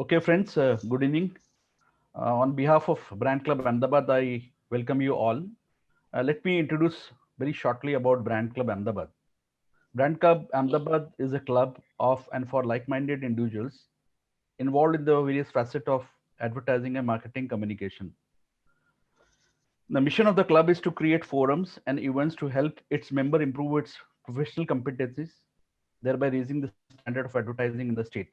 Okay, friends, good evening. On behalf of Brand Club Ahmedabad, I welcome you all. Let me introduce very shortly about Brand Club Ahmedabad. Brand Club Ahmedabad is a club of and for like-minded individuals involved in the various facets of advertising and marketing communication. The mission of the club is to create forums and events to help its member improve its professional competencies, thereby raising the standard of advertising in the state.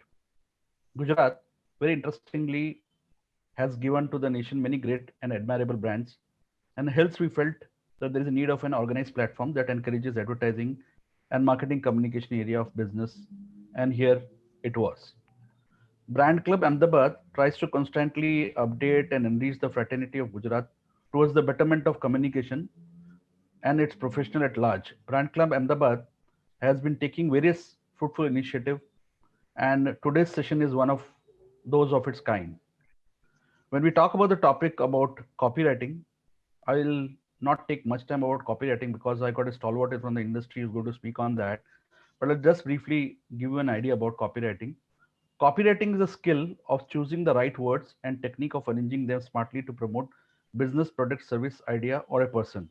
Gujarat, very interestingly, has given to the nation many great and admirable brands, and hence we felt that there is a need of an organized platform that encourages advertising and marketing communication area of business, and here it was. Brand Club Ahmedabad tries to constantly update and enrich the fraternity of Gujarat towards the betterment of communication and its professional at large. Brand Club Ahmedabad has been taking various fruitful initiatives, and today's session is one of those of its kind. When we talk about the topic about copywriting, I'll not take much time about copywriting because I got a stalwart from the industry who's going to speak on that. But I'll just briefly give you an idea about copywriting. Copywriting is a skill of choosing the right words and technique of arranging them smartly to promote business, product, service, idea, or a person.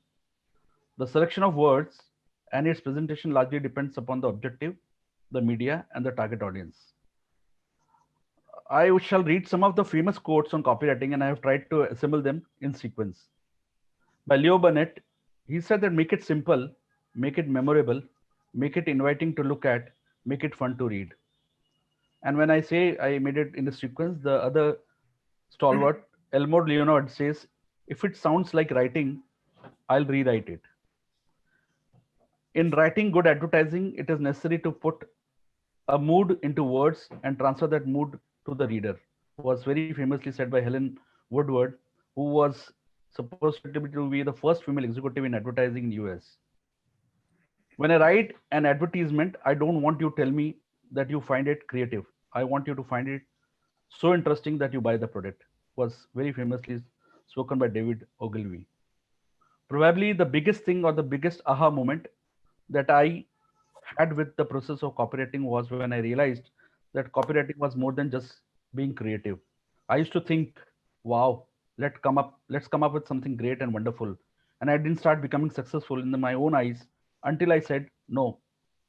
The selection of words and its presentation largely depends upon the objective, the media, and the target audience. I shall read some of the famous quotes on copywriting and I have tried to assemble them in sequence. By Leo Burnett, he said that make it simple, make it memorable, make it inviting to look at, make it fun to read. And when I say I made it in a sequence, the other stalwart, Elmore Leonard, says, if it sounds like writing, I'll rewrite it. In writing good advertising, it is necessary to put a mood into words and transfer that mood to the reader. Was very famously said by Helen Woodward, who was supposed to be the first female executive in advertising in US. When I write an advertisement, I don't want you to tell me that you find it creative. I want you to find it so interesting that you buy the product. Was very famously spoken by David Ogilvy. Probably the biggest thing or the biggest aha moment that I had with the process of copywriting was when I realized that copywriting was more than just being creative. I used to think, wow, let's come up with something great and wonderful. And I didn't start becoming successful in my own eyes until I said, no,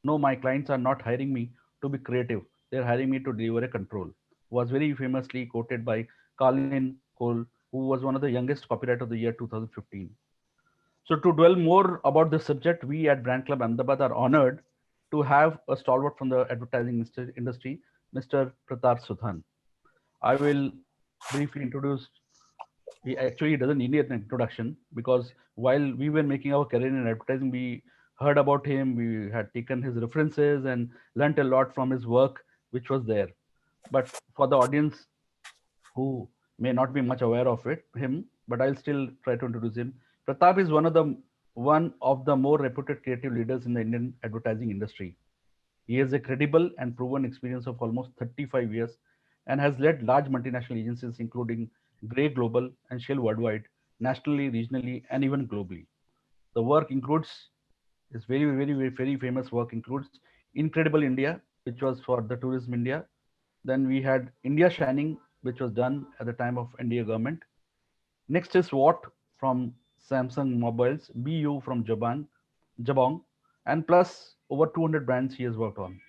no, my clients are not hiring me to be creative. They're hiring me to deliver a control. Was very famously quoted by Colin Cole, who was one of the youngest copywriter of the year 2015. So to dwell more about this subject, we at Brand Club Ahmedabad are honored to have a stalwart from the advertising industry, Mr. Pratap Suthan. I will briefly introduce. He doesn't need an introduction because while we were making our career in advertising, we heard about him. We had taken his references and learnt a lot from his work, which was there. But for the audience who may not be much aware of him, but I'll still try to introduce him. Pratap is one of the more reputed creative leaders in the Indian advertising industry. He has a credible and proven experience of almost 35 years and has led large multinational agencies including Grey Global and Shell Worldwide, nationally, regionally, and even globally. The work includes his very famous work includes Incredible India, which was for the Tourism India. Then we had India Shining, which was done at the time of India government. Next is What from Samsung Mobiles, BU from Jabong, and plus over 200 brands he has worked on.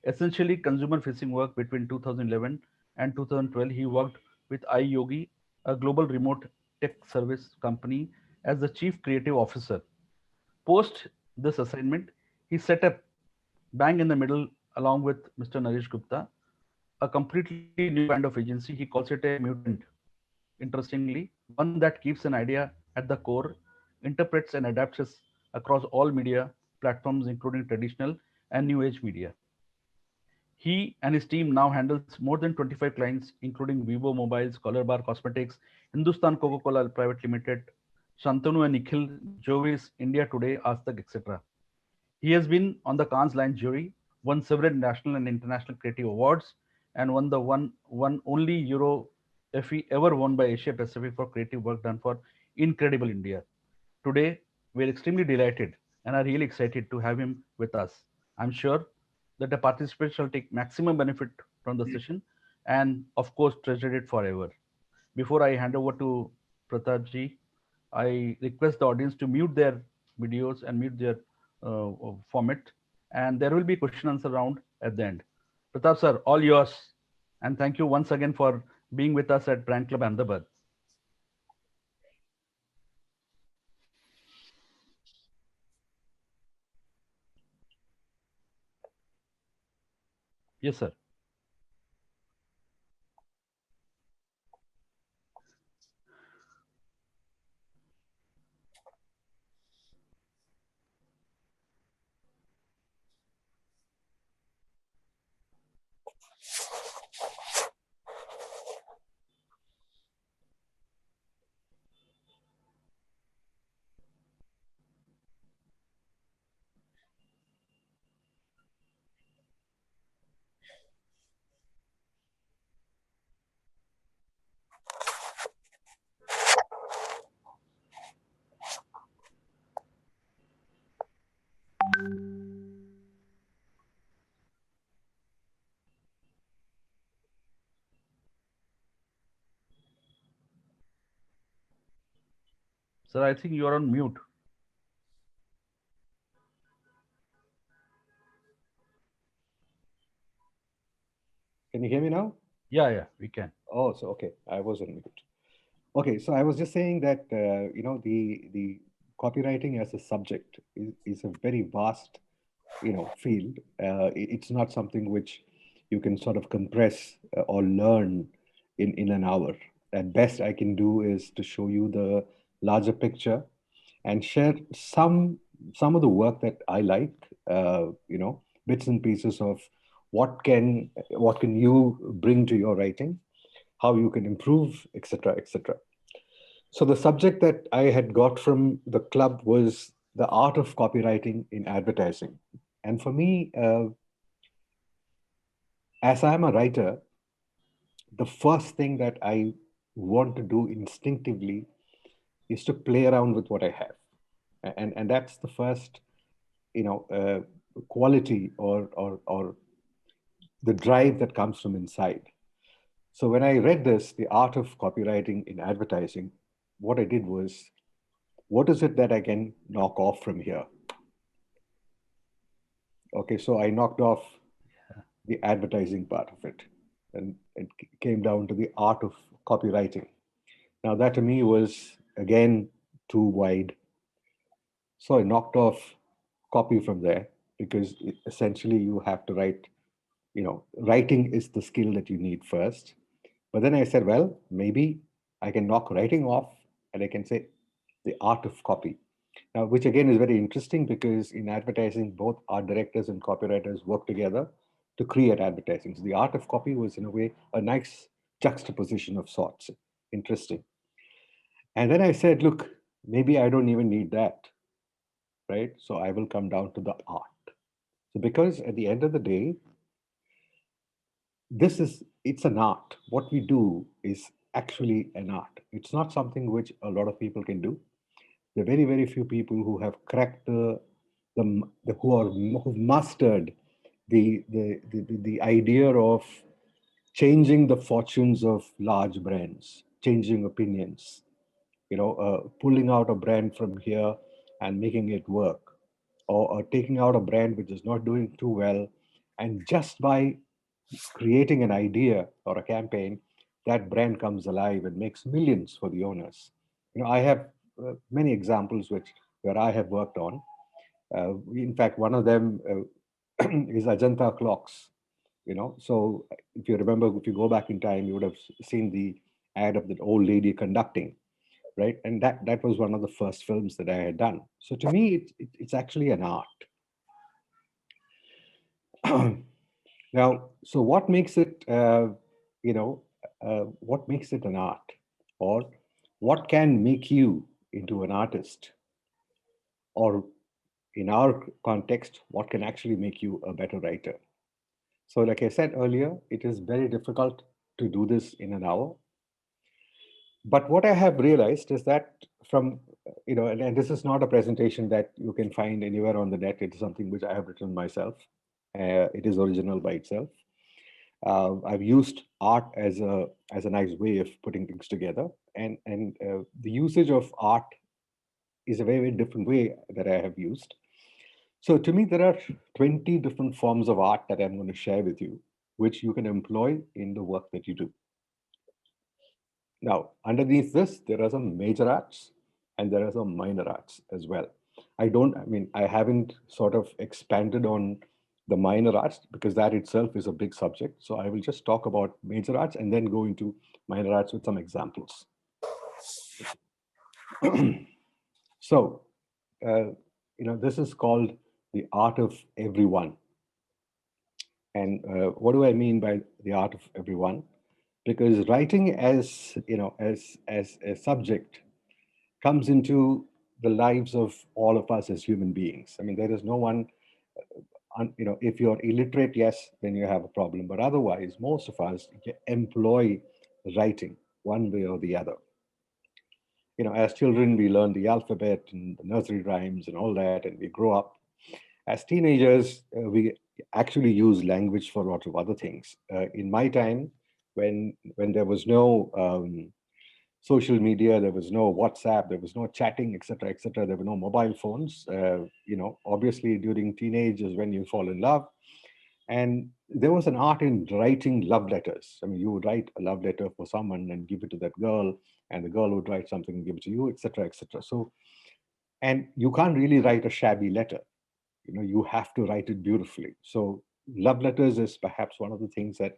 Essentially, consumer facing work between 2011 and 2012, he worked with iYogi, a global remote tech service company, as the chief creative officer. Post this assignment, he set up bang in the middle along with Mr. Naresh Gupta, a completely new kind of agency. He calls it a mutant, interestingly, one that keeps an idea at the core, interprets and adapts it across all media platforms, including traditional and new age media. He and his team now handles more than 25 clients, including Vivo Mobiles, Color Bar Cosmetics, Hindustan Coca-Cola Private Limited, Shantanu and Nikhil, Jovis, India Today, Aztak, etc. He has been on the Cannes Lions jury, won several national and international creative awards, and won the one only Euro FE ever won by Asia Pacific for creative work done for Incredible India. Today, we're extremely delighted and are really excited to have him with us. I'm sure that the participants shall take maximum benefit from the session and of course treasured it forever. Before I hand over to Pratap ji, I request the audience to mute their videos and mute their format, and there will be question answer round at the end. Pratap sir, all yours, and thank you once again for being with us at Brand Club Ahmedabad. Yes, sir. Sir, I think you are on mute. Can you hear me now? Yeah, we can. Oh, so okay, I was on mute. Okay, so I was just saying that the copywriting as a subject is a very vast field. It's not something which you can sort of compress or learn in an hour. At best, I can do is to show you the larger picture and share some of the work that I like. Bits and pieces of what can you bring to your writing, how you can improve, etc., etc. So the subject that I had got from the club was the art of copywriting in advertising. And for me, as I'm a writer, the first thing that I want to do instinctively is to play around with what I have. And that's the first, quality or the drive that comes from inside. So when I read this, The Art of Copywriting in Advertising, what I did was, what is it that I can knock off from here? Okay, so I knocked off the advertising part of it, and it came down to the art of copywriting. Now, that to me was again too wide. So I knocked off copy from there because essentially you have to write, writing is the skill that you need first. But then I said, well, maybe I can knock writing off and I can say the art of copy. Now, which again is very interesting because in advertising, both art directors and copywriters work together to create advertising. So the art of copy was, in a way, a nice juxtaposition of sorts. Interesting. And then I said, look, maybe I don't even need that, right? So I will come down to the art. So because at the end of the day, it's an art. What we do is actually an art. It's not something which a lot of people can do. There are very, very few people who have cracked who've mastered the idea of changing the fortunes of large brands, changing opinions, pulling out a brand from here and making it work, or taking out a brand which is not doing too well, and just by creating an idea or a campaign, that brand comes alive and makes millions for the owners. I have many examples where I have worked on. In fact, one of them is Ajanta clocks. So if you remember, if you go back in time, you would have seen the ad of that old lady conducting, right? And that was one of the first films that I had done. So to me, it's actually an art. Now, so what makes it, what makes it an art, or what can make you into an artist, or in our context, what can actually make you a better writer? So, like I said earlier, it is very difficult to do this in an hour. But what I have realized is that and this is not a presentation that you can find anywhere on the net. It is something which I have written myself. It is original by itself. I've used art as a nice way of putting things together, and the usage of art is a very, very different way that I have used. So to me, there are 20 different forms of art that I'm going to share with you, which you can employ in the work that you do. Now, underneath this, there are some major arts and there are some minor arts as well. I haven't sort of expanded on the minor arts because that itself is a big subject. So I will just talk about major arts and then go into minor arts with some examples. So, uh, this is called the art of everyone. And what do I mean by the art of everyone? Because writing as as a subject comes into the lives of all of us as human beings. I mean, there is no one, if you're illiterate, yes, then you have a problem. But otherwise, most of us employ writing one way or the other. As children, we learn the alphabet and the nursery rhymes and all that, and we grow up. As teenagers, we actually use language for a lot of other things. In my time, when there was no social media, there was no WhatsApp, there was no chatting, etc., etc. There were no mobile phones. Obviously, during teenage is when you fall in love, and there was an art in writing love letters. I mean, you would write a love letter for someone and give it to that girl, and the girl would write something and give it to you, etc., etc. So, and you can't really write a shabby letter. You have to write it beautifully. So love letters is perhaps one of the things that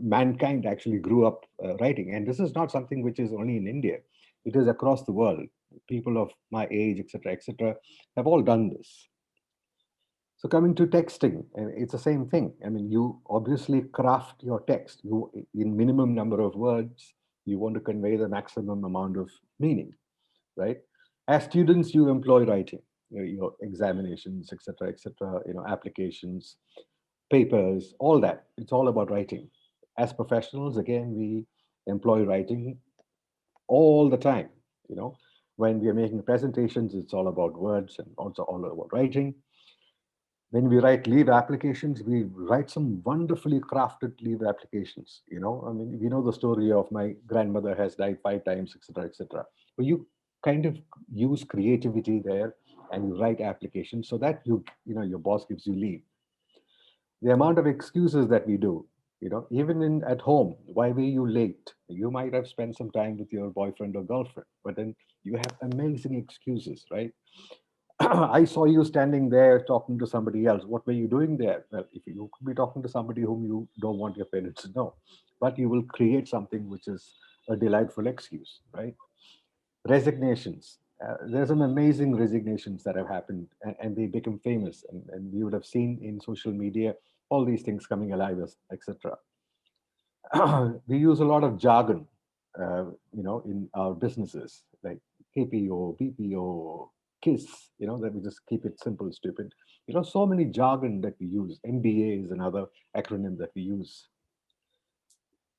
mankind actually grew up writing, and this is not something which is only in India. It is across the world. People of my age, etc., etc., have all done this. So coming to texting, it's the same thing. I mean, you obviously craft your text. You, in minimum number of words, you want to convey the maximum amount of meaning, right? As students, you employ writing, your examinations, etc., etc., applications, papers, all that. It's all about writing. As professionals, again, we employ writing all the time. You know, when we are making presentations, it's all about words and also all about writing. When we write leave applications, we write some wonderfully crafted leave applications. I mean, we know the story of my grandmother has died 5 times, etc., etc. But you kind of use creativity there and you write applications so that your boss gives you leave. The amount of excuses that we do, even in at home, why were you late? You might have spent some time with your boyfriend or girlfriend, but then you have amazing excuses, right? I saw you standing there talking to somebody else. What were you doing there? Well, if you could be talking to somebody whom you don't want your parents to know, but you will create something which is a delightful excuse, right? Resignations. There's some amazing resignations that have happened, and they become famous, and we would have seen in social media all these things coming alive, etc. We use a lot of jargon, in our businesses, like KPO, BPO, KISS, that we just keep it simple, stupid. So many jargon that we use. MBA is another acronym that we use.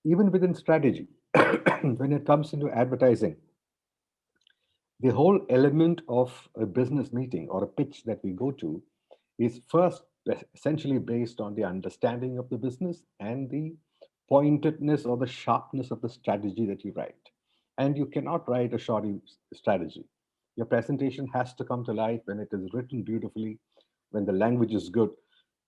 Even within strategy, when it comes into advertising, the whole element of a business meeting or a pitch that we go to is first essentially based on the understanding of the business and the pointedness or the sharpness of the strategy that you write. And you cannot write a shoddy strategy. Your presentation has to come to life when it is written beautifully, when the language is good,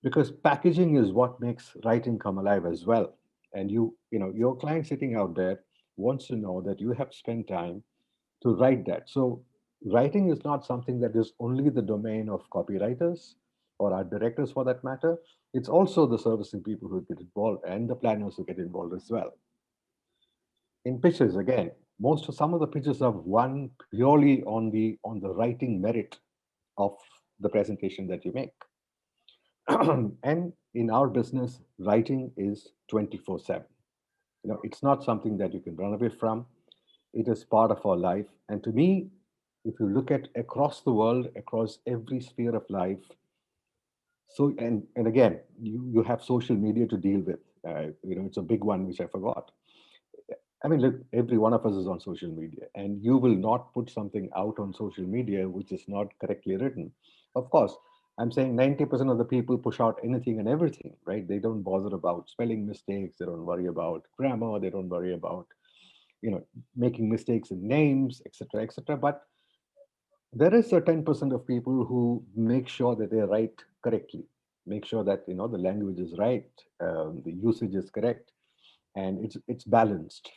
because packaging is what makes writing come alive as well. And your client sitting out there wants to know that you have spent time to write that. So writing is not something that is only the domain of copywriters or art directors for that matter. It's also the servicing people who get involved and the planners who get involved as well. In pitches, again, some of the pitches are won purely on the writing merit of the presentation that you make. And in our business, writing is 24/7. It's not something that you can run away from. It is part of our life. And to me, if you look at across the world, across every sphere of life, so and again, you have social media to deal with. It's a big one which I forgot. I mean, look, every one of us is on social media, and you will not put something out on social media which is not correctly written. Of course, I'm saying 90% of the people push out anything and everything, right? They don't bother about spelling mistakes. They don't worry about grammar. They don't worry about, you know, making mistakes in names, etc., etc. But there is a 10% of people who make sure that they write correctly, make sure that, you know, the language is right, the usage is correct, and it's balanced.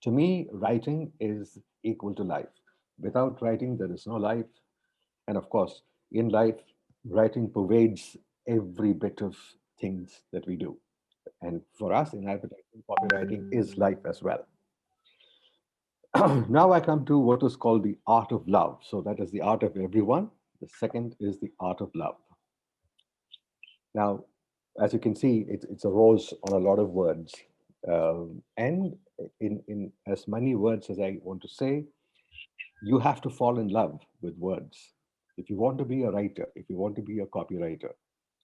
To me, writing is equal to life. Without writing, there is no life. And of course, in life, writing pervades every bit of things that we do. And for us in advertising, copywriting is life as well. Now I come to what is called the art of love. So that is the art of everyone. The second is the art of love. Now, as you can see, it's a rose on a lot of words. And in as many words as I want to say, you have to fall in love with words. If you want to be a writer, if you want to be a copywriter,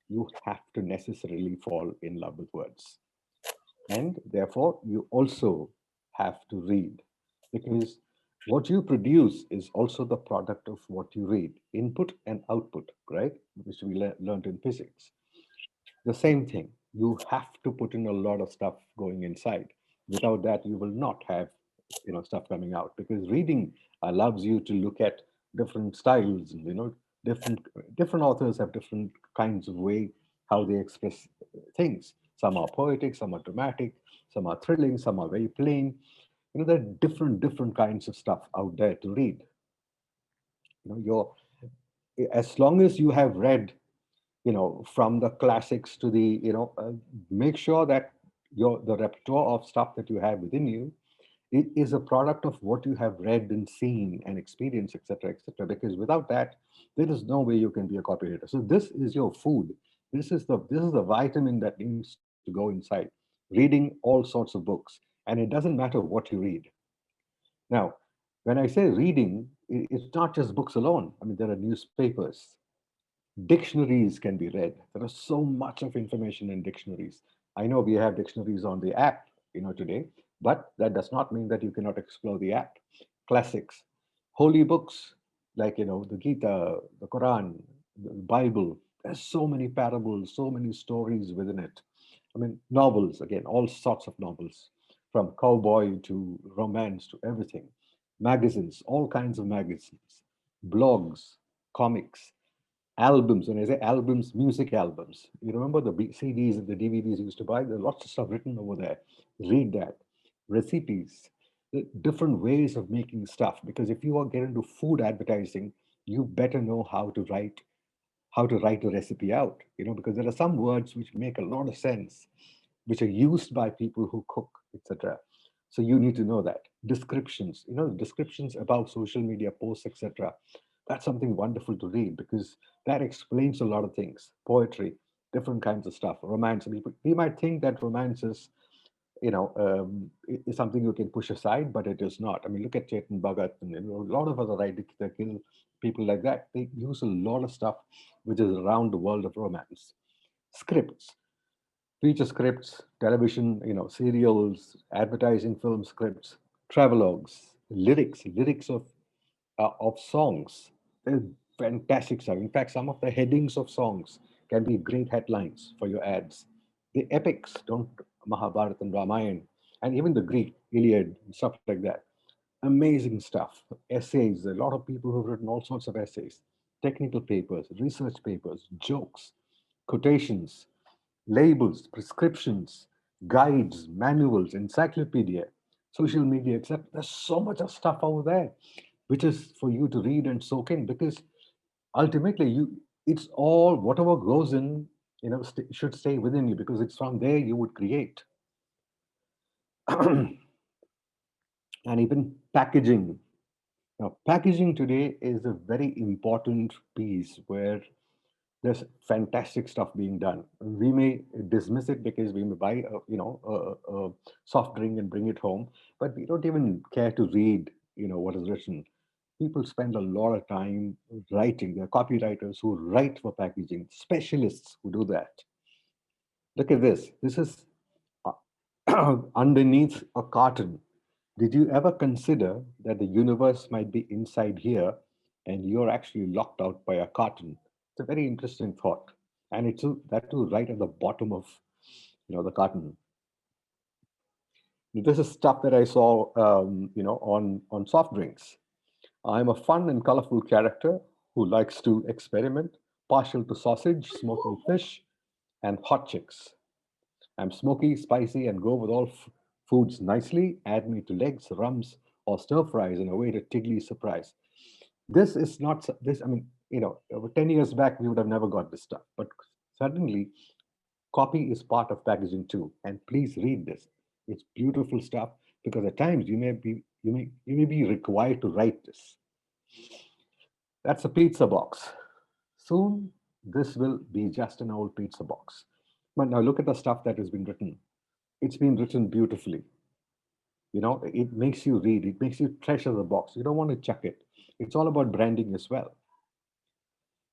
you have to necessarily fall in love with words. And therefore, you also have to read, because what you produce is also the product of what you read, input and output, right? Which we learned in physics. The same thing. You have to put in a lot of stuff going inside. Without that, you will not have, you know, stuff coming out, because reading allows you to look at different styles. You know, different different authors have different kinds of way how they express things. Some are poetic, some are dramatic, some are thrilling, some are very plain. You know, there are different kinds of stuff out there to read. You know, your as long as you have read, you know, from the classics to the, you know, make sure that your the repertoire of stuff that you have within you, it is a product of what you have read and seen and experienced, etc., etc. Because without that, there is no way you can be a copywriter. So this is your food. This is the vitamin that needs to go inside. Reading all sorts of books, and it doesn't matter what you read. Now, when I say reading, it's not just books alone. I mean, there are newspapers, dictionaries can be read. There is so much of information in dictionaries. I know we have dictionaries on the app, you know, today, but that does not mean that you cannot explore the app. Classics, holy books like, you know, the Gita, the Quran, the Bible. There's so many parables, so many stories within it. I mean, novels, again, all sorts of novels, from cowboy to romance to everything. Magazines, all kinds of magazines, blogs, comics, albums. When I say albums, music albums. You remember the CDs and the DVDs you used to buy? There's lots of stuff written over there. Read that. Recipes, the different ways of making stuff. Because if you are getting into food advertising, you better know how to write a recipe out. You know, because there are some words which make a lot of sense, which are used by people who cook, etc. So you need to know that. Descriptions, you know, descriptions about social media posts, etc. That's something wonderful to read, because that explains a lot of things. Poetry, different kinds of stuff. Romance. We might think that romance is, you know, is something you can push aside, but it is not. I mean, look at Chetan Bhagat and, you know, a lot of other writers, people like that. They use a lot of stuff which is around the world of romance. Scripts, feature scripts, television, you know, serials, advertising, film scripts, travelogues, lyrics of songs. They're fantastic stuff. In fact, some of the headings of songs can be great headlines for your ads. The epics, don't Mahabharata and Ramayana, and even the Greek Iliad and stuff like that. Amazing stuff. Essays. A lot of people who've written all sorts of essays, technical papers, research papers, jokes, quotations, labels, prescriptions, guides, manuals, encyclopedia, social media, etc. There's so much of stuff over there, which is for you to read and soak in, because ultimately it's all whatever goes in, you know, should stay within you, because it's from there you would create. And even packaging. Now, packaging today is a very important piece where there's fantastic stuff being done. We may dismiss it because we may buy, a soft drink and bring it home, but we don't even care to read, you know, what is written. People spend a lot of time writing. There are copywriters who write for packaging, specialists who do that. Look at this. This is underneath a carton. Did you ever consider that the universe might be inside here and you're actually locked out by a carton? It's a very interesting thought, and it's that too right at the bottom of the carton. This is stuff that I saw on soft drinks. I'm a fun and colorful character who likes to experiment, partial to sausage, smoking fish, and hot chicks. I'm smoky, spicy, and go with all foods nicely. Add me to legs, rums, or stir fries in a way to tickly surprise. This is not this. I mean, over 10 years back, we would have never got this stuff. But suddenly, copy is part of packaging too. And please read this. It's beautiful stuff because at times you may be required to write this. That's a pizza box. Soon, this will be just an old pizza box. But now look at the stuff that has been written. It's been written beautifully. It makes you read, it makes you treasure the box. You don't want to chuck it. It's all about branding as well.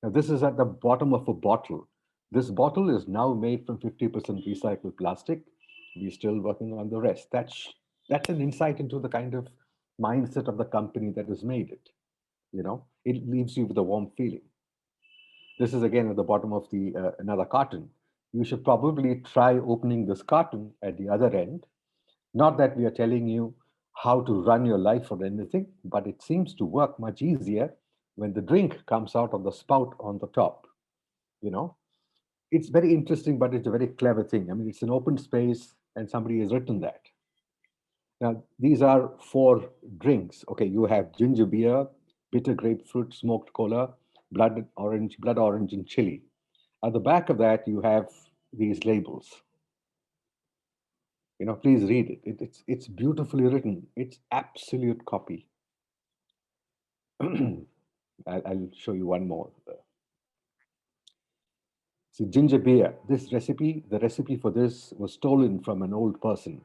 Now, this is at the bottom of a bottle. This bottle is now made from 50% recycled plastic. We're still working on the rest. That's an insight into the kind of mindset of the company that has made it. It leaves you with a warm feeling. This is again at the bottom of the another carton. You should probably try opening this carton at the other end. Not that we are telling you how to run your life or anything, but it seems to work much easier when the drink comes out of the spout on the top. You know, it's very interesting, but it's a very clever thing. I mean, it's an open space, and somebody has written that. Now, these are four drinks. Okay, you have ginger beer, bitter grapefruit, smoked cola, blood orange, and chili. At the back of that, you have these labels. Please read it. It's beautifully written. It's absolute copy. I'll show you one more. So ginger beer. The recipe for this was stolen from an old person.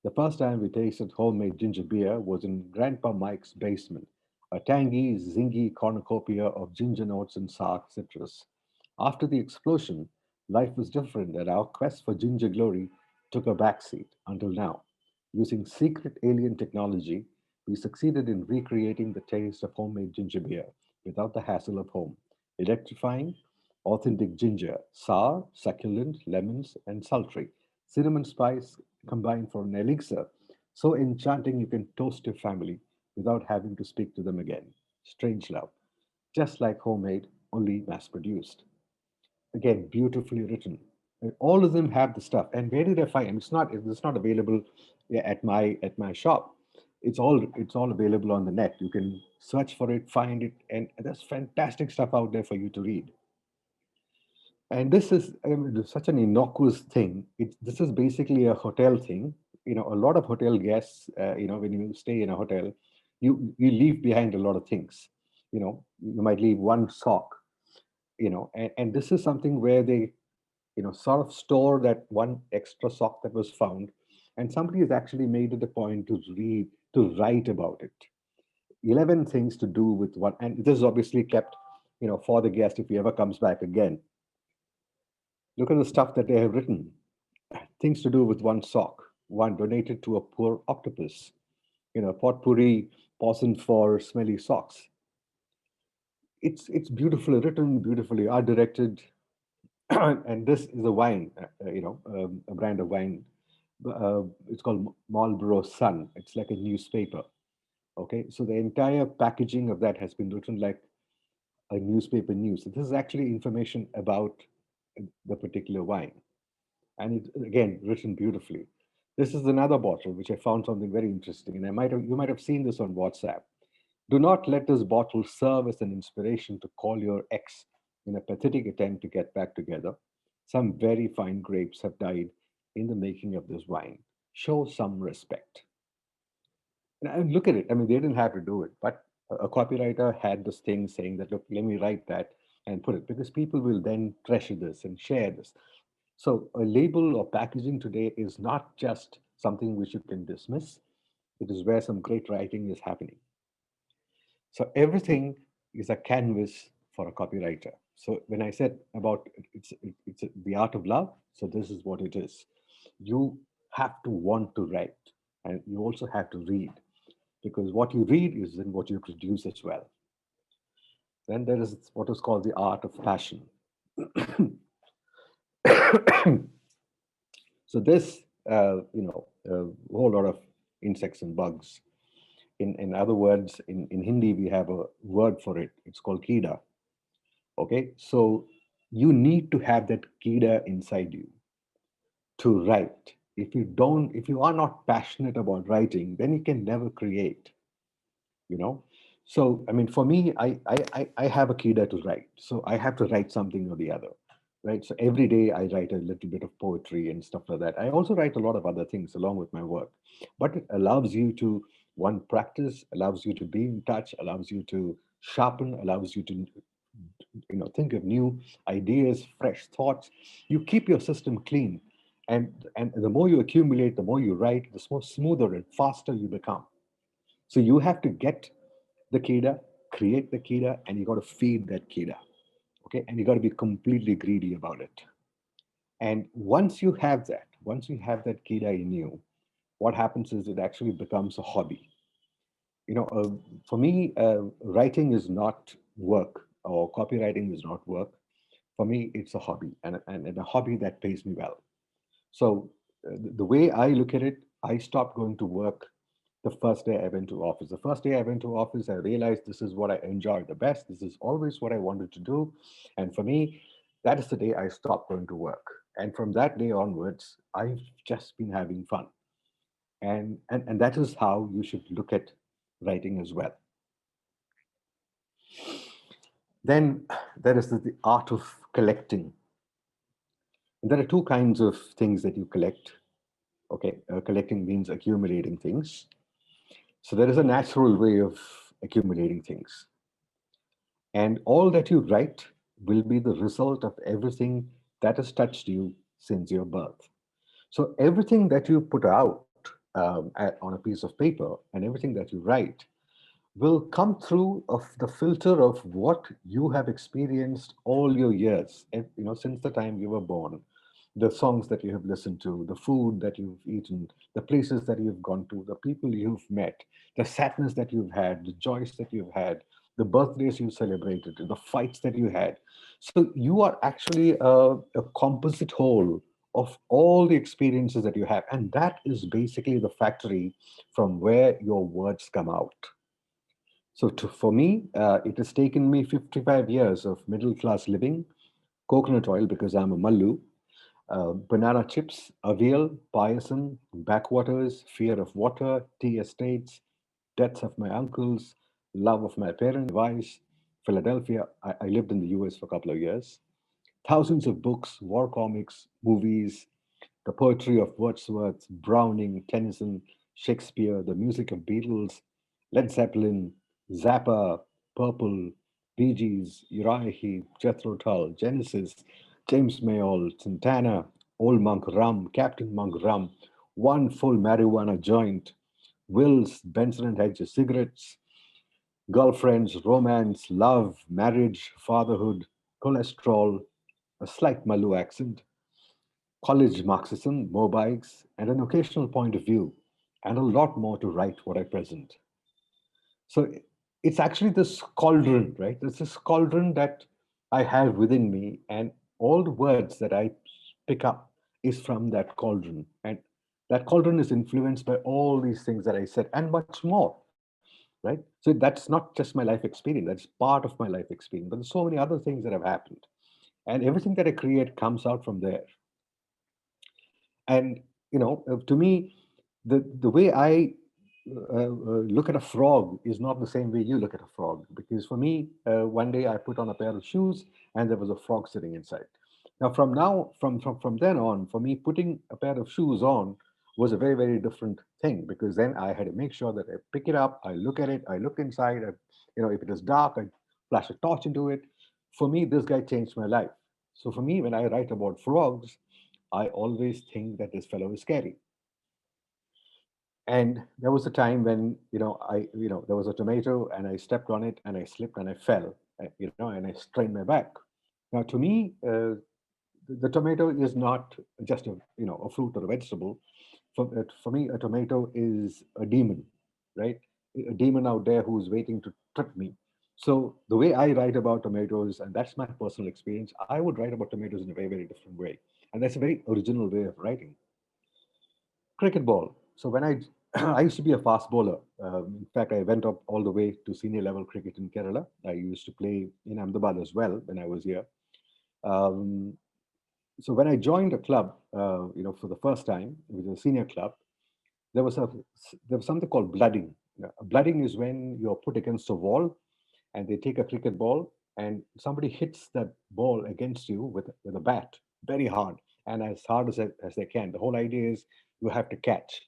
The first time we tasted homemade ginger beer was in Grandpa Mike's basement, a tangy, zingy cornucopia of ginger notes and sour citrus. After the explosion, life was different, and our quest for ginger glory took a backseat until now. Using secret alien technology, we succeeded in recreating the taste of homemade ginger beer without the hassle of home, electrifying authentic ginger, sour, succulent, lemons, and sultry. Cinnamon spice combined for an elixir so enchanting you can toast your family without having to speak to them again. Strange love. Just like homemade, only mass produced. Again, beautifully written. And all of them have the stuff. And where did I find? It's not available at my shop. It's all available on the net. You can search for it, find it, and there's fantastic stuff out there for you to read. And this is, I mean, such an innocuous thing. This is basically a hotel thing. A lot of hotel guests, when you stay in a hotel, you leave behind a lot of things. You might leave one sock. And this is something where they, sort of store that one extra sock that was found, and somebody has actually made it a point to write about it. 11 things to do with one, and this is obviously kept, for the guest if he ever comes back again. Look at the stuff that they have written. Things to do with one sock. One donated to a poor octopus. Potpourri poisoned for smelly socks. It's beautifully written, beautifully art directed, and this is a wine. A brand of wine. It's called Marlboro Sun. It's like a newspaper. Okay, so the entire packaging of that has been written like a newspaper news. So this is actually information about the particular wine, and it again written beautifully. This is another bottle which I found something very interesting, and you might have seen this on WhatsApp. Do not let this bottle serve as an inspiration to call your ex in a pathetic attempt to get back together. Some very fine grapes have died in the making of this wine. Show some respect. And look at it. I mean, they didn't have to do it, but a copywriter had this thing saying that, look, let me write that and put it because people will then treasure this and share this. So a label or packaging today is not just something which you can dismiss. It is where some great writing is happening. So everything is a canvas for a copywriter. So when I said about it's the art of love, so this is what it is. You have to want to write, and you also have to read because what you read is in what you produce as well. Then there is what is called the art of passion. So this, a whole lot of insects and bugs. In other words, in Hindi, we have a word for it. It's called kida. Okay, so you need to have that kida inside you to write. If you are not passionate about writing, then you can never create. You know, so I mean, for me, I have a kida to write, so I have to write something or the other, right? So every day I write a little bit of poetry and stuff like that. I also write a lot of other things along with my work, but it allows you to, one, practice, allows you to be in touch, allows you to sharpen, allows you to think of new ideas, fresh thoughts. You keep your system clean, and the more you accumulate, the more you write, the more smoother and faster you become. So you have to get the kida, create the kida, and you got to feed that kida. Okay, and you got to be completely greedy about it. And once you have that kida in you, what happens is it actually becomes a hobby. For me, writing is not work, or copywriting is not work. For me, it's a hobby, and a hobby that pays me well. So the way I look at it, I stopped going to work the first day I went to office. The first day I went to office, I realized this is what I enjoy the best. This is always what I wanted to do. And for me, that is the day I stopped going to work. And from that day onwards, I've just been having fun. And that is how you should look at writing as well. Then there is the art of collecting. And there are two kinds of things that you collect. Okay, collecting means accumulating things. So there is a natural way of accumulating things. And all that you write will be the result of everything that has touched you since your birth. So everything that you put out on a piece of paper and everything that you write will come through of the filter of what you have experienced all your years, since the time you were born, the songs that you have listened to, the food that you've eaten, the places that you've gone to, the people you've met, the sadness that you've had, the joys that you've had, the birthdays you celebrated, the fights that you had. So you are actually a composite whole of all the experiences that you have. And that is basically the factory from where your words come out. So for me, it has taken me 55 years of middle class living, coconut oil because I'm a Mallu, banana chips, avial, payasam, backwaters, fear of water, tea estates, deaths of my uncles, love of my parents, wives, Philadelphia. I lived in the US for a couple of years. Thousands of books, war comics, movies, the poetry of Wordsworth, Browning, Tennyson, Shakespeare, the music of Beatles, Led Zeppelin, Zappa, Purple, Bee Gees, Uriah Heep, Jethro Tull, Genesis, James Mayall, Santana, Old Monk Rum, Captain Monk Rum, one full marijuana joint, Wills, Benson and Hedges cigarettes, girlfriends, romance, love, marriage, fatherhood, cholesterol, a slight Malu accent, college Marxism, morbikes, and an occasional point of view, and a lot more to write what I present. So it's actually this cauldron, right? It's this cauldron that I have within me, and all the words that I pick up is from that cauldron. And that cauldron is influenced by all these things that I said and much more, right? So that's not just my life experience, that's part of my life experience. But there's so many other things that have happened. And everything that I create comes out from there. And to me, the way I look at a frog is not the same way you look at a frog. Because for me, one day I put on a pair of shoes and there was a frog sitting inside. Now from then on, for me, putting a pair of shoes on was a very, very different thing, because then I had to make sure that I pick it up, I look at it, I look inside. If it is dark, I flash a torch into it. For me, this guy changed my life. So for me, when I write about frogs, I always think that this fellow is scary. And there was a time when, there was a tomato and I stepped on it and I slipped and I fell, and I strained my back. Now, to me, the tomato is not just a fruit or a vegetable. For me, a tomato is a demon, right? A demon out there who's waiting to trip me. So the way I write about tomatoes, and that's my personal experience, I would write about tomatoes in a very, very different way. And that's a very original way of writing. Cricket ball. So when I I used to be a fast bowler. In fact, I went up all the way to senior level cricket in Kerala. I used to play in Ahmedabad as well when I was here. Um, so when I joined a club, for the first time, it was a senior club. There was a there was something called blooding. Blooding is when you're put against a wall and they take a cricket ball and somebody hits that ball against you with a bat very hard and as hard as they can. The whole idea is you have to catch,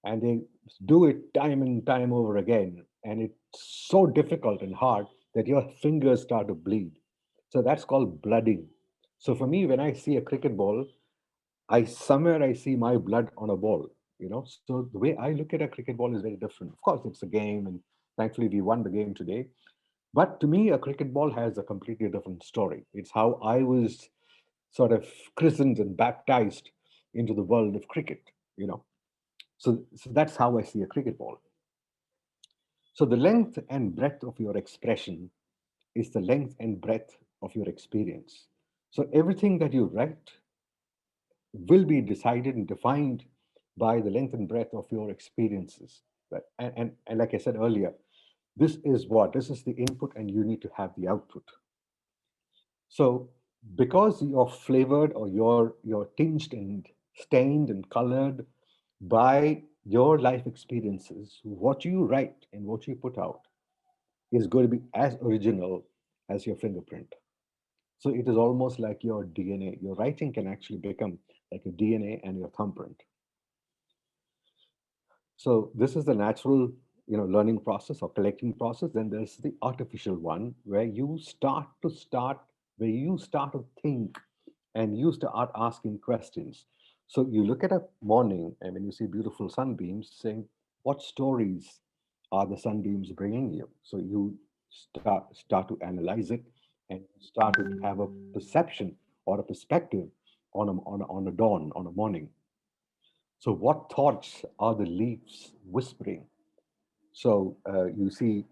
and they do it time and time over again, and it's so difficult and hard that your fingers start to bleed. So that's called blooding. So for me, when I see a cricket ball, I see my blood on a ball. So the way I look at a cricket ball is very different. Of course, it's a game, and thankfully we won the game today. But to me, a cricket ball has a completely different story. It's how I was sort of christened and baptized into the world of cricket. You know, so that's how I see a cricket ball. So the length and breadth of your expression is the length and breadth of your experience. So everything that you write will be decided and defined by the length and breadth of your experiences. Right? And like I said earlier, this is the input, and you need to have the output. So because you're flavored or you're tinged and stained and colored by your life experiences, what you write and what you put out is going to be as original as your fingerprint. So it is almost like your DNA. Your writing can actually become like your DNA and your thumbprint. So this is the natural, learning process or collecting process. Then there's the artificial one where you start to think and you start asking questions. So you look at a morning and when you see beautiful sunbeams, saying, what stories are the sunbeams bringing you? So you start to analyze it and start to have a perception or a perspective on a dawn, on a morning. So, what thoughts are the leaves whispering? So you see,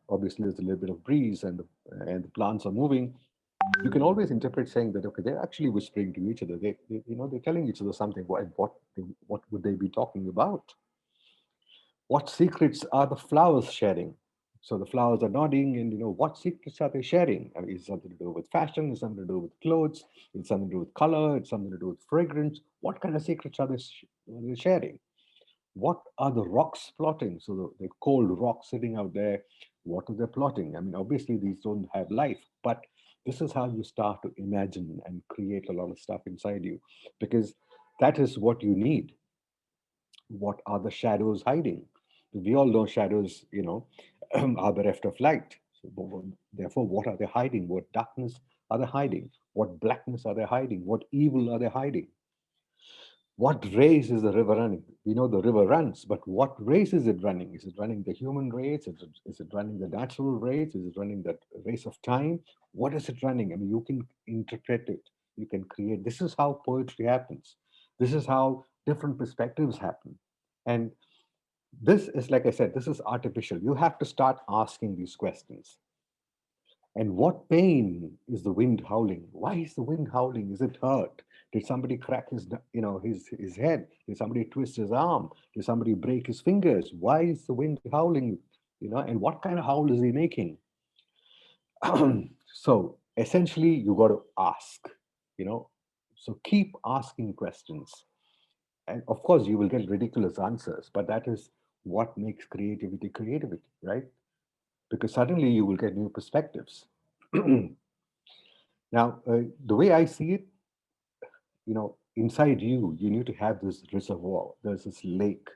obviously there's a little bit of breeze and the plants are moving. You can always interpret saying that okay, they're actually whispering to each other. They're telling each other something. What would they be talking about? What secrets are the flowers sharing? So the flowers are nodding, and what secrets are they sharing? I mean, is it something to do with fashion? Is it something to do with clothes? It's something to do with color? It's something to do with fragrance? What kind of secrets are they sharing? What are the rocks plotting? So the cold rocks sitting out there, what are they plotting? I mean, obviously these don't have life, but this is how you start to imagine and create a lot of stuff inside you, because that is what you need. What are the shadows hiding? We all know shadows, are bereft of light. So, therefore, what are they hiding? What darkness are they hiding? What blackness are they hiding? What evil are they hiding? What race is the river running? We know the river runs, but what race is it running? Is it running the human race? Is it running the natural race? Is it running the race of time? What is it running? I mean, you can interpret it, you can create. This is how poetry happens. This is how different perspectives happen. And this is, like I said, this is artificial. You have to start asking these questions. And what pain is the wind howling? Why is the wind howling? Is it hurt? Did somebody crack his head? Did somebody twist his arm? Did somebody break his fingers? Why is the wind howling? And what kind of howl is he making? So essentially, you got to ask. You know, so keep asking questions, and of course, you will get ridiculous answers. But that is what makes creativity, right? Because suddenly you will get new perspectives. Now, the way I see it, inside you need to have this reservoir. There's this lake,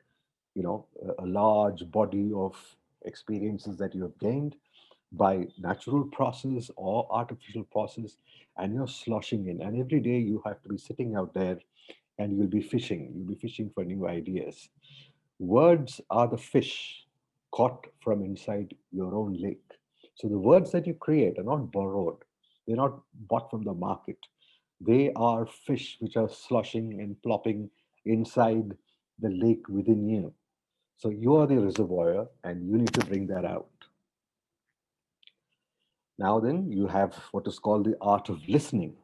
a large body of experiences that you have gained by natural process or artificial process, and you're sloshing in. And every day you have to be sitting out there and you'll be fishing. You'll be fishing for new ideas. Words are the fish caught from inside your own lake. So the words that you create are not borrowed, they're not bought from the market. They are fish which are sloshing and plopping inside the lake within you. So you are the reservoir and you need to bring that out. Now then, you have what is called the art of listening.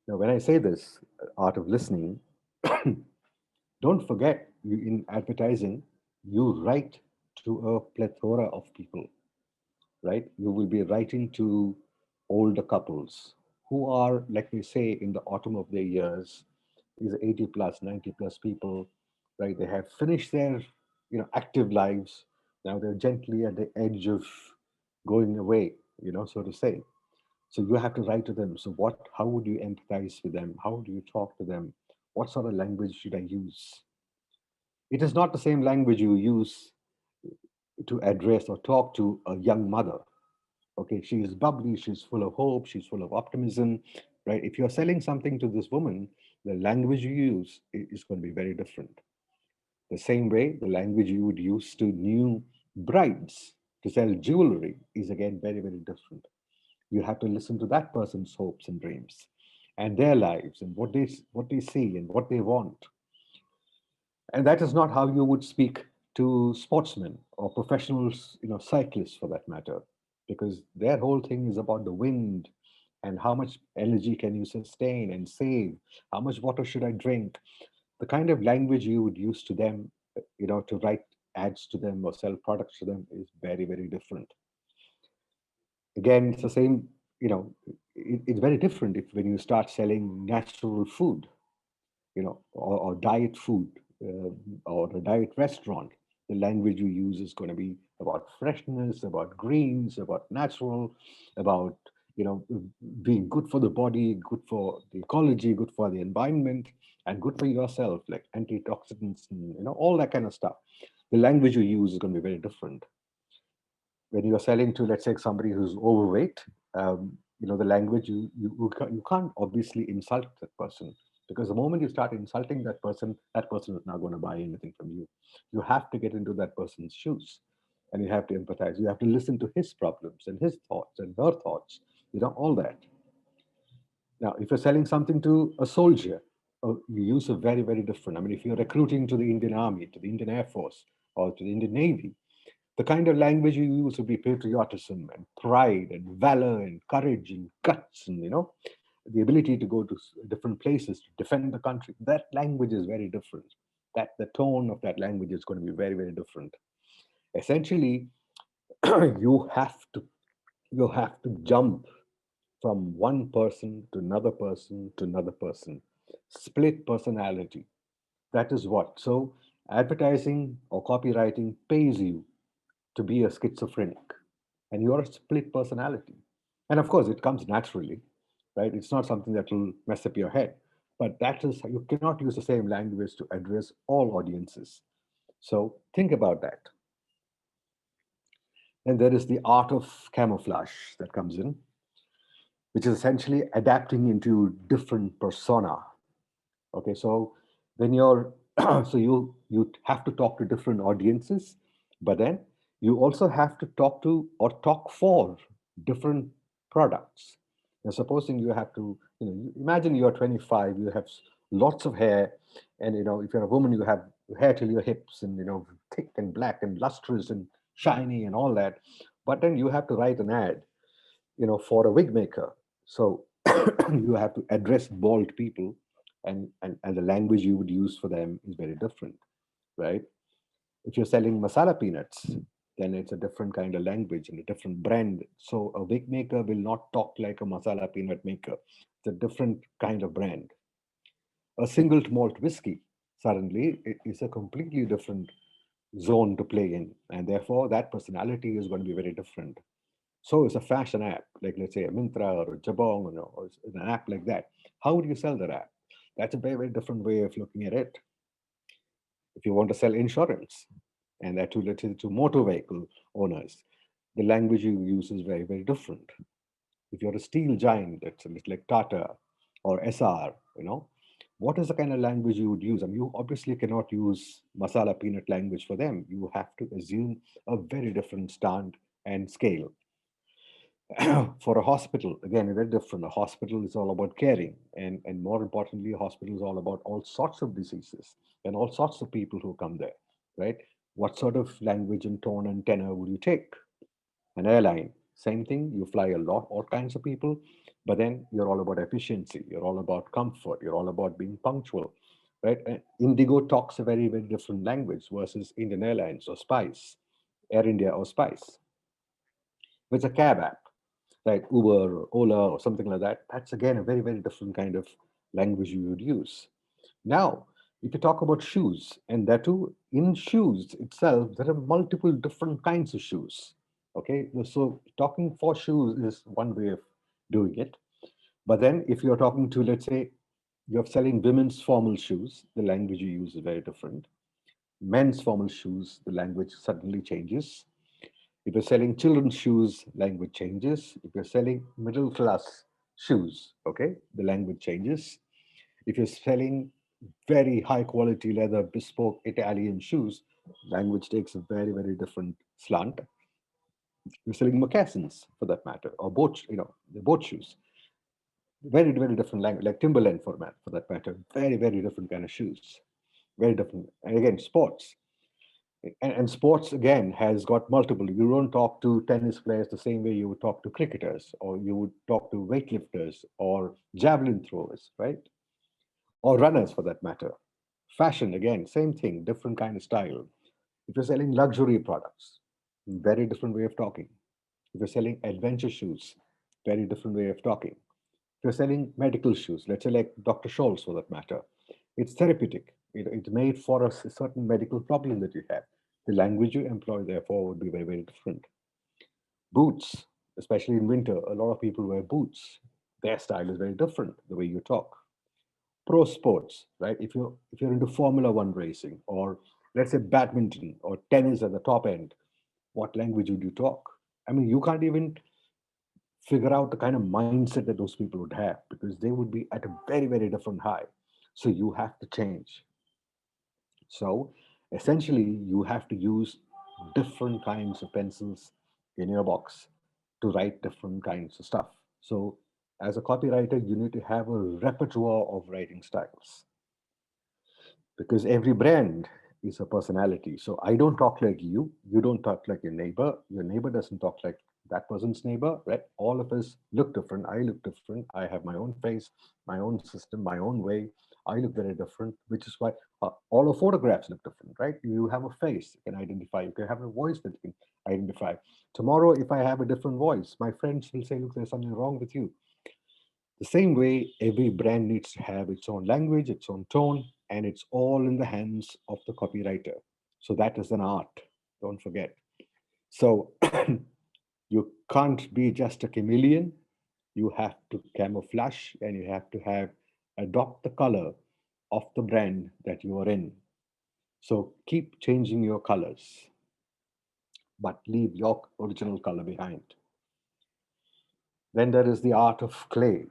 Now, when I say this, art of listening, don't forget, you, in advertising, you write to a plethora of people, right? You will be writing to older couples who are, like we say, in the autumn of their years. These are 80 plus, 90 plus people, right? They have finished their, active lives. Now they're gently at the edge of going away, so to say. So you have to write to them. So how would you empathize with them? How do you talk to them? What sort of language should I use? It is not the same language you use to address or talk to a young mother. Okay, she is bubbly, she's full of hope, she's full of optimism, right? If you're selling something to this woman, the language you use is going to be very different. The same way, the language you would use to new brides to sell jewelry is again very, very different. You have to listen to that person's hopes and dreams and their lives and what they see and what they want. And that is not how you would speak to sportsmen or professionals, cyclists for that matter, because their whole thing is about the wind and how much energy can you sustain and save, how much water should I drink. The kind of language you would use to them, to write ads to them or sell products to them is very, very different. Again, it's the same, it's very different if when you start selling natural food, or diet food, or a diet restaurant. The language you use is going to be about freshness, about greens, about natural, about being good for the body, good for the ecology, good for the environment, and good for yourself, like antioxidants and all that kind of stuff. The language you use is going to be very different when you're selling to, let's say, somebody who's overweight. The language you can't obviously insult that person, because the moment you start insulting that person is not going to buy anything from you. You have to get into that person's shoes, and you have to empathize. You have to listen to his problems and his thoughts and her thoughts, all that. Now, if you're selling something to a soldier, you use a very, very different. I mean, if you're recruiting to the Indian Army, to the Indian Air Force, or to the Indian Navy, the kind of language you use would be patriotism and pride and valor and courage and guts and, the ability to go to different places to defend the country. That language is very different. That the tone of that language is going to be very, very different. Essentially, you have to you have to jump from one person to another person to another person. Split personality. That is what. So advertising or copywriting pays you to be a schizophrenic, and you're a split personality. And of course, it comes naturally, right? It's not something that will mess up your head, but that is, you cannot use the same language to address all audiences. So think about that. And there is the art of camouflage that comes in, which is essentially adapting into different persona. Okay, so when you're so you have to talk to different audiences, but then you also have to talk to or talk for different products. Now, supposing you have to, imagine you're 25, you have lots of hair, and if you're a woman, you have hair till your hips, and thick and black and lustrous and shiny and all that. But then you have to write an ad, for a wig maker. So you have to address bald people, and the language you would use for them is very different, right? If you're selling masala peanuts, then it's a different kind of language and a different brand. So a wig maker will not talk like a masala peanut maker. It's a different kind of brand. A single malt whiskey suddenly is a completely different zone to play in, and therefore that personality is going to be very different. So it's a fashion app, like let's say a Mintra or a Jabong, or it's an app like that. How would you sell that app? That's a very, very different way of looking at it. If you want to sell insurance, and that related to motor vehicle owners, the language you use is very, very different. If you're a steel giant, that's a bit like Tata or SR, what is the kind of language you would use? I mean, you obviously cannot use masala peanut language for them. You have to assume a very different stand and scale. For a hospital, again, very different. A hospital is all about caring, and more importantly, a hospital is all about all sorts of diseases and all sorts of people who come there, right? What sort of language and tone and tenor would you take? An airline, Same thing, you fly a lot, all kinds of people, but then you're all about efficiency, you're all about comfort, you're all about being punctual, right? And Indigo talks a very, very different language versus Indian Airlines or Spice, Air India or Spice. If it's a cab app, right? Uber or Ola or something like that, that's again a very, very different kind of language you would use. Now, if you talk about shoes, and that too, in shoes itself, there are multiple different kinds of shoes. Okay, so talking for shoes is one way of doing it. But then, if you're talking to, let's say, you're selling women's formal shoes, the language you use is very different. Men's formal shoes, the language suddenly changes. If you're selling children's shoes, language changes. If you're selling middle class shoes, okay, the language changes. If you're selling very high quality leather, bespoke Italian shoes, language takes a very, very different slant. You're selling moccasins for that matter, or boat, the boat shoes. Very, very different language, like Timberland for that matter. Very, very different kind of shoes. Very different. And again, sports. And sports again has got multiple. You don't talk to tennis players the same way you would talk to cricketers, or you would talk to weightlifters or javelin throwers, right? Or runners for that matter. Fashion, again, same thing, different kind of style. If you're selling luxury products, very different way of talking. If you're selling adventure shoes, very different way of talking. If you're selling medical shoes, let's say like Dr. Scholl's for that matter, it's therapeutic. It's made for a certain medical problem that you have. The language you employ, therefore, would be very, very different. Boots, especially in winter, a lot of people wear boots. Their style is very different, the way you talk. Pro sports, right? If you're into Formula One racing, or let's say badminton or tennis at the top end, what language would you talk? I mean, you can't even figure out the kind of mindset that those people would have, because they would be at a very, very different high. So you have to change. So essentially, you have to use different kinds of pencils in your box to write different kinds of stuff. So as a copywriter, you need to have a repertoire of writing styles, because every brand is a personality. So I don't talk like you don't talk like your neighbor doesn't talk like that person's neighbor, right? All of us look different. I look different. I have my own face, my own system, my own way. I look very different, which is why all our photographs look different, right? You have a face you can identify. You can have a voice that you can identify. Tomorrow, if I have a different voice, my friends will say, look, there's something wrong with you. The same way, every brand needs to have its own language, its own tone, and it's all in the hands of the copywriter. So that is an art, don't forget. So you can't be just a chameleon. You have to camouflage, and you have to have adopt the color of the brand that you are in. So keep changing your colors, but leave your original color behind. Then there is the art of clay.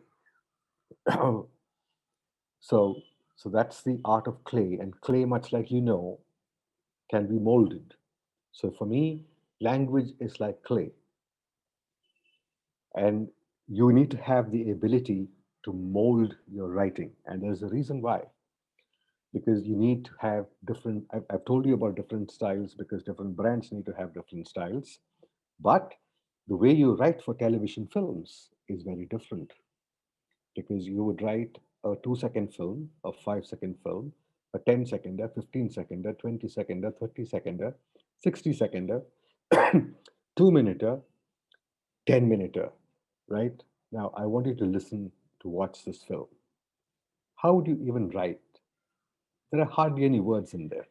So, so that's the art of clay, and clay, much like can be molded. So for me, language is like clay, and you need to have the ability to mold your writing. And there's a reason why, because you need to have different. I've told you about different styles because different brands need to have different styles, but the way you write for television films is very different, because you would write a 2 second film, a 5 second film, a 10 seconder, 15 seconder, 20 seconder, 30 seconder, 60 seconder, 2 minuter, 10 minuter, right? Now, I want you to listen to watch this film. How would you even write? There are hardly any words in there,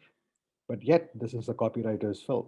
but yet this is a copywriter's film.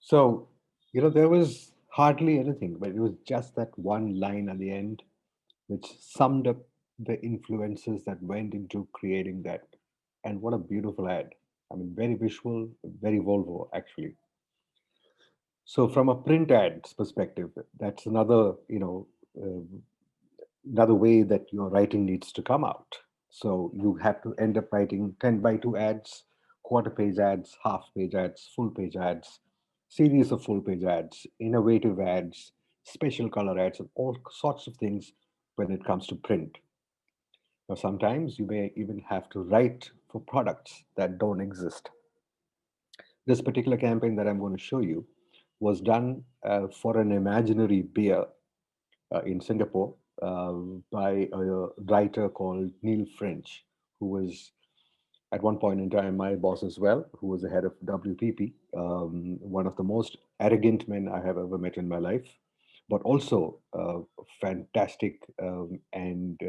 So, there was hardly anything, but it was just that one line at the end which summed up the influences that went into creating that. And what a beautiful ad. I mean, very visual, very Volvo, actually. So, from a print ads perspective, that's another way that your writing needs to come out. So, you have to end up writing 10 by 2 ads, quarter page ads, half page ads, full page ads, series of full page ads, innovative ads, special color ads, and all sorts of things when it comes to print. Now, sometimes you may even have to write for products that don't exist. This particular campaign that I'm going to show you was done for an imaginary beer in Singapore by a writer called Neil French, who was at one point in time my boss as well, who was the head of WPP, one of the most arrogant men I have ever met in my life, but also a fantastic and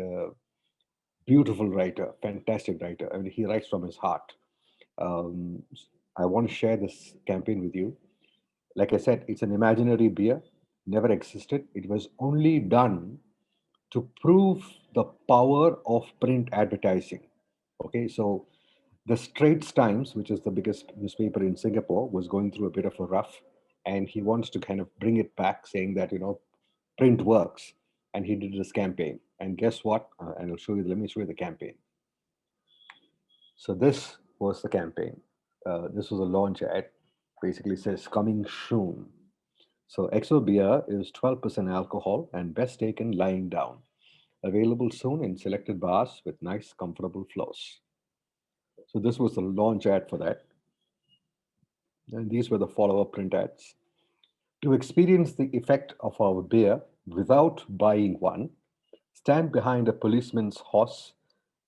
beautiful writer, fantastic writer. I mean, he writes from his heart. Um, I want to share this campaign with you. Like I said, it's an imaginary beer, never existed. It was only done to prove the power of print advertising. Okay, so the Straits Times, which is the biggest newspaper in Singapore, was going through a bit of a rough, and he wants to kind of bring it back, saying that print works, and he did this campaign. And guess what? And I'll show you. Let me show you the campaign. So this was the campaign. This was a launch ad. Basically says coming soon. So XO beer is 12% alcohol and best taken lying down. Available soon in selected bars with nice, comfortable flows. So this was the launch ad for that. And these were the follow-up print ads. To experience the effect of our beer without buying one, stand behind a policeman's horse,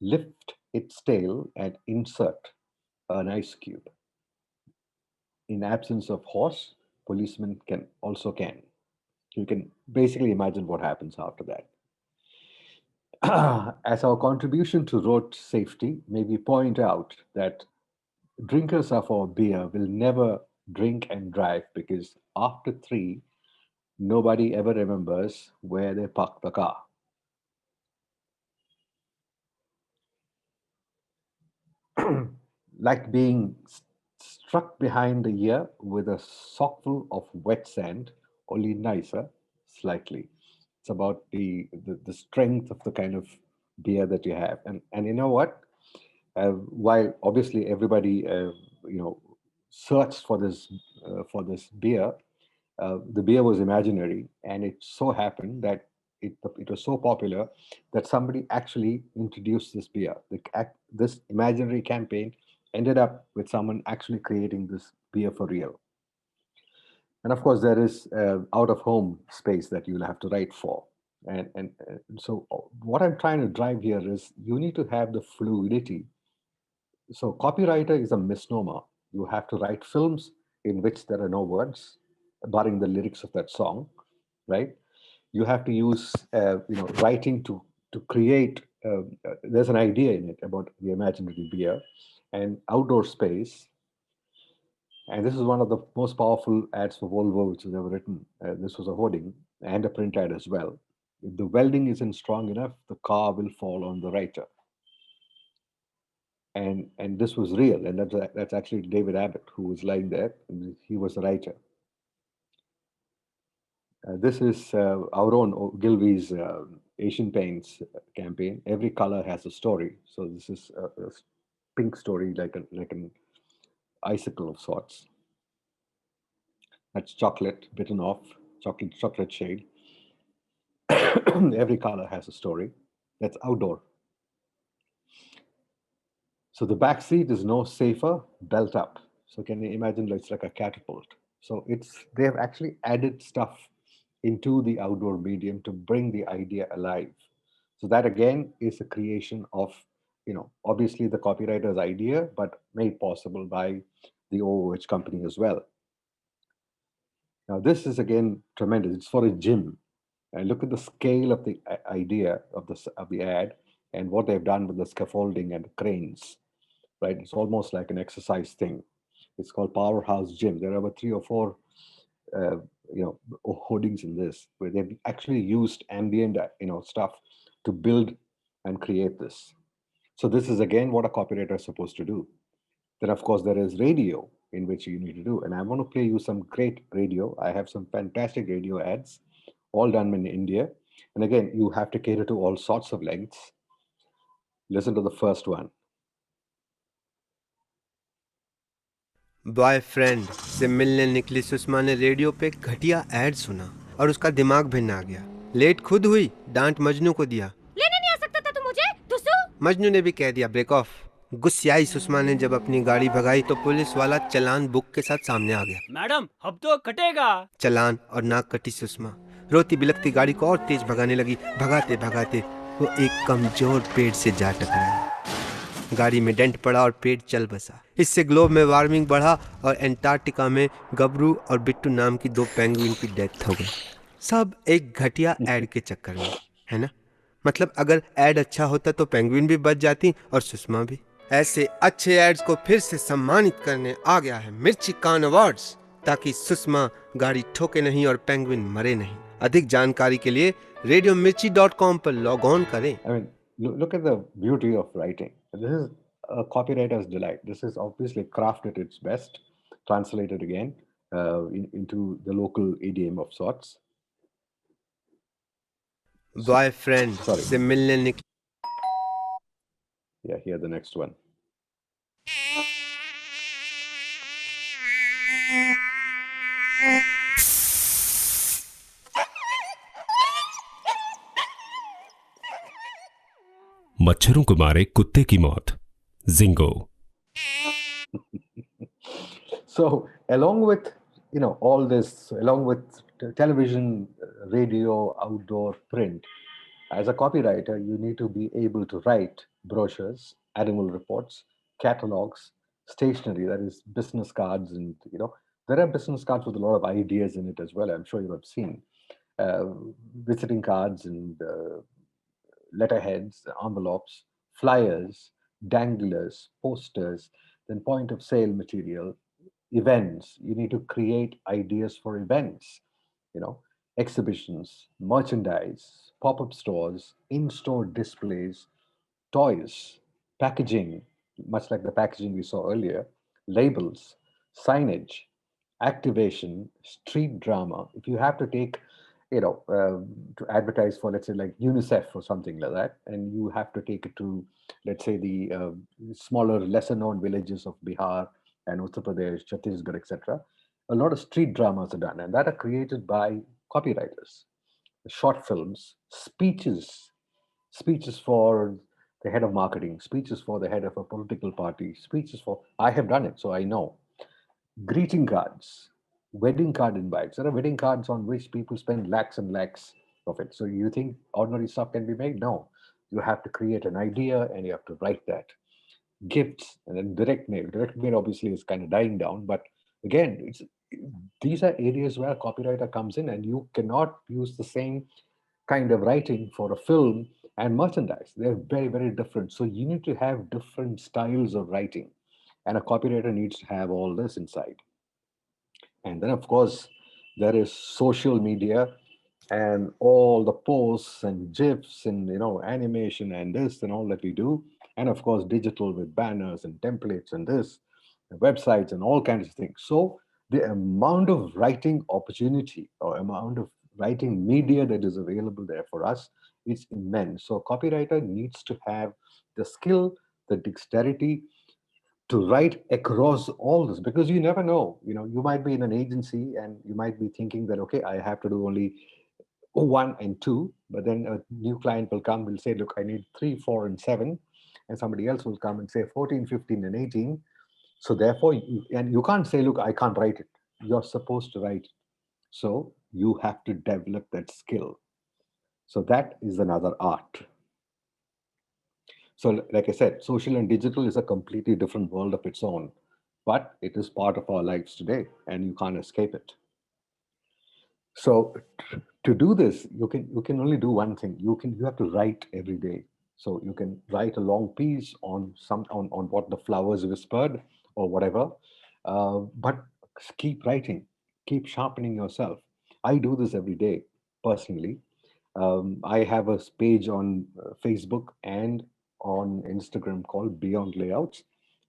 lift its tail, and insert an ice cube. In absence of horse, policeman can. You can basically imagine what happens after that. As our contribution to road safety, may we point out that drinkers of our beer will never drink and drive because after three, nobody ever remembers where they parked the car. Like being struck behind the ear with a sockful of wet sand, only nicer, slightly. It's about the strength of the kind of beer that you have. And you know what? While obviously everybody you know searched for this beer, the beer was imaginary, and it so happened that it was so popular that somebody actually introduced this beer. This imaginary campaign ended up with someone actually creating this beer for real. And of course, there is out of home space that you'll have to write for. And so what I'm trying to drive here is you need to have the fluidity. So copywriter is a misnomer. You have to write films in which there are no words, barring the lyrics of that song, right? You have to use writing to create. There's an idea in it about the imaginary beer and outdoor space. And this is one of the most powerful ads for Volvo which was ever written. This was a hoarding and a print ad as well. If the welding isn't strong enough, the car will fall on the writer. And this was real, and that's actually David Abbott who was lying there. And he was the writer. This is our own Gilvey's Asian Paints campaign. Every color has a story. So this is a pink story, like an icicle of sorts. That's chocolate bitten off, chocolate shade. Every color has a story. That's outdoor. So the back seat is no safer, belt up. So can you imagine it's like a catapult? So they have actually added stuff into the outdoor medium to bring the idea alive. So that again is a creation of, obviously the copywriter's idea, but made possible by the Overwatch company as well. Now this is again tremendous. It's for a gym. And look at the scale of the idea of the ad and what they've done with the scaffolding and the cranes. Right? It's almost like an exercise thing. It's called Powerhouse Gym. There are about 3 or 4 uh, hoardings in this, where they've actually used ambient, stuff to build and create this. So this is again what a copywriter is supposed to do. Then, of course, there is radio, in which you need to do. And I want to play you some great radio. I have some fantastic radio ads, all done in India. And again, you have to cater to all sorts of lengths. Listen to the first one. Boyfriend से मिलने निकली सुषमा ने radio पे घटिया add सुना और उसका दिमाग भिन्न आ गया। लेट खुद हुई, डांट मजनू को दिया। लेने नहीं आ सकता था तू मुझे, दुसू। मजनू ने भी कह दिया ब्रेक ऑफ। गुस्सियाई सुषमा ने जब अपनी गाड़ी भगाई तो पुलिस वाला चलान बुक के साथ सामने आ गया। मैडम अब तो कटेगा। चलान और नाक कटी सुषमा रोती बिलखती गाड़ी को और तेज भगाने लगी। भगाते भगाते वो एक कमजोर पेड़ से जा टकराया। गाड़ी में डेंट पड़ा और पेड़ चल बसा। इससे ग्लोब में वार्मिंग बढ़ा और एंटार्क्टिका में गबरू और बिट्टू नाम की 2 पेंगुइन की डेथ हो गई। सब एक घटिया एड के चक्कर में, है ना? मतलब अगर एड अच्छा होता तो पेंगुइन भी बच जाती और सुषमा भी। ऐसे अच्छे एड्स को फिर से सम्मानित करने आ गया है मिर्ची कान अवार्ड्स, ताकि सुषमा गाड़ी ठोके नहीं और पेंगुइन मरे नहीं। अधिक जानकारी के लिए radiomirchi.com पर लॉग ऑन करें। I mean, look at the beauty of writing. This is a copywriter's delight. This is obviously crafted its best, translated again into the local idiom of sorts. Boyfriend से मिलने निकले। Yeah, here the next one. मच्छरों को मारे कुत्ते की मौत, ginkgo. So along with all this, along with television, radio, outdoor, print, as a copywriter, you need to be able to write brochures, annual reports, catalogs, stationery, that is business cards, and there are business cards with a lot of ideas in it as well. I'm sure you have seen visiting cards and letterheads, envelopes, flyers, danglers, posters, then point of sale material, events. You need to create ideas for events, you know, exhibitions, merchandise, pop up stores, in store displays, toys, packaging, much like the packaging we saw earlier, labels, signage, activation, street drama. If you have to take, to advertise for, let's say, like UNICEF or something like that, and you have to take it to, let's say, the smaller, lesser known villages of Bihar and Uttar Pradesh, Chhattisgarh, etc., a lot of street dramas are done, and that are created by copywriters. Short films, speeches for the head of marketing, speeches for the head of a political party, speeches for, I have done it, so I know. Greeting cards, wedding card invites. There are wedding cards on which people spend lakhs and lakhs of it. So you think ordinary stuff can be made? No. You have to create an idea and you have to write that. Gifts and then direct mail. Direct mail obviously is kind of dying down, but again, these are areas where a copywriter comes in, and you cannot use the same kind of writing for a film and merchandise. They're very, very different. So you need to have different styles of writing, and a copywriter needs to have all this inside. And then, of course, there is social media and all the posts and gifs and animation and this and all that we do, and of course digital with banners and templates and this, and websites and all kinds of things. So the amount of writing opportunity or amount of writing media that is available there for us is immense. So a copywriter needs to have the skill, the dexterity to write across all this, because you never know. You might be in an agency and you might be thinking that, okay, I have to do only 1 and 2, but then a new client will come, will say, look, I need 3, 4, and 7, and somebody else will come and say 14, 15, and 18. So therefore, you can't say, look, I can't write it. You're supposed to write it. So you have to develop that skill. So that is another art. So like I said, social and digital is a completely different world of its own, but it is part of our lives today and you can't escape it. So to do this, you can only do one thing. You have to write every day. So you can write a long piece on on what the flowers whispered or whatever, but keep writing. keep sharpening yourself. I do this every day personally. I have a page on Facebook and on Instagram called Beyond Layouts.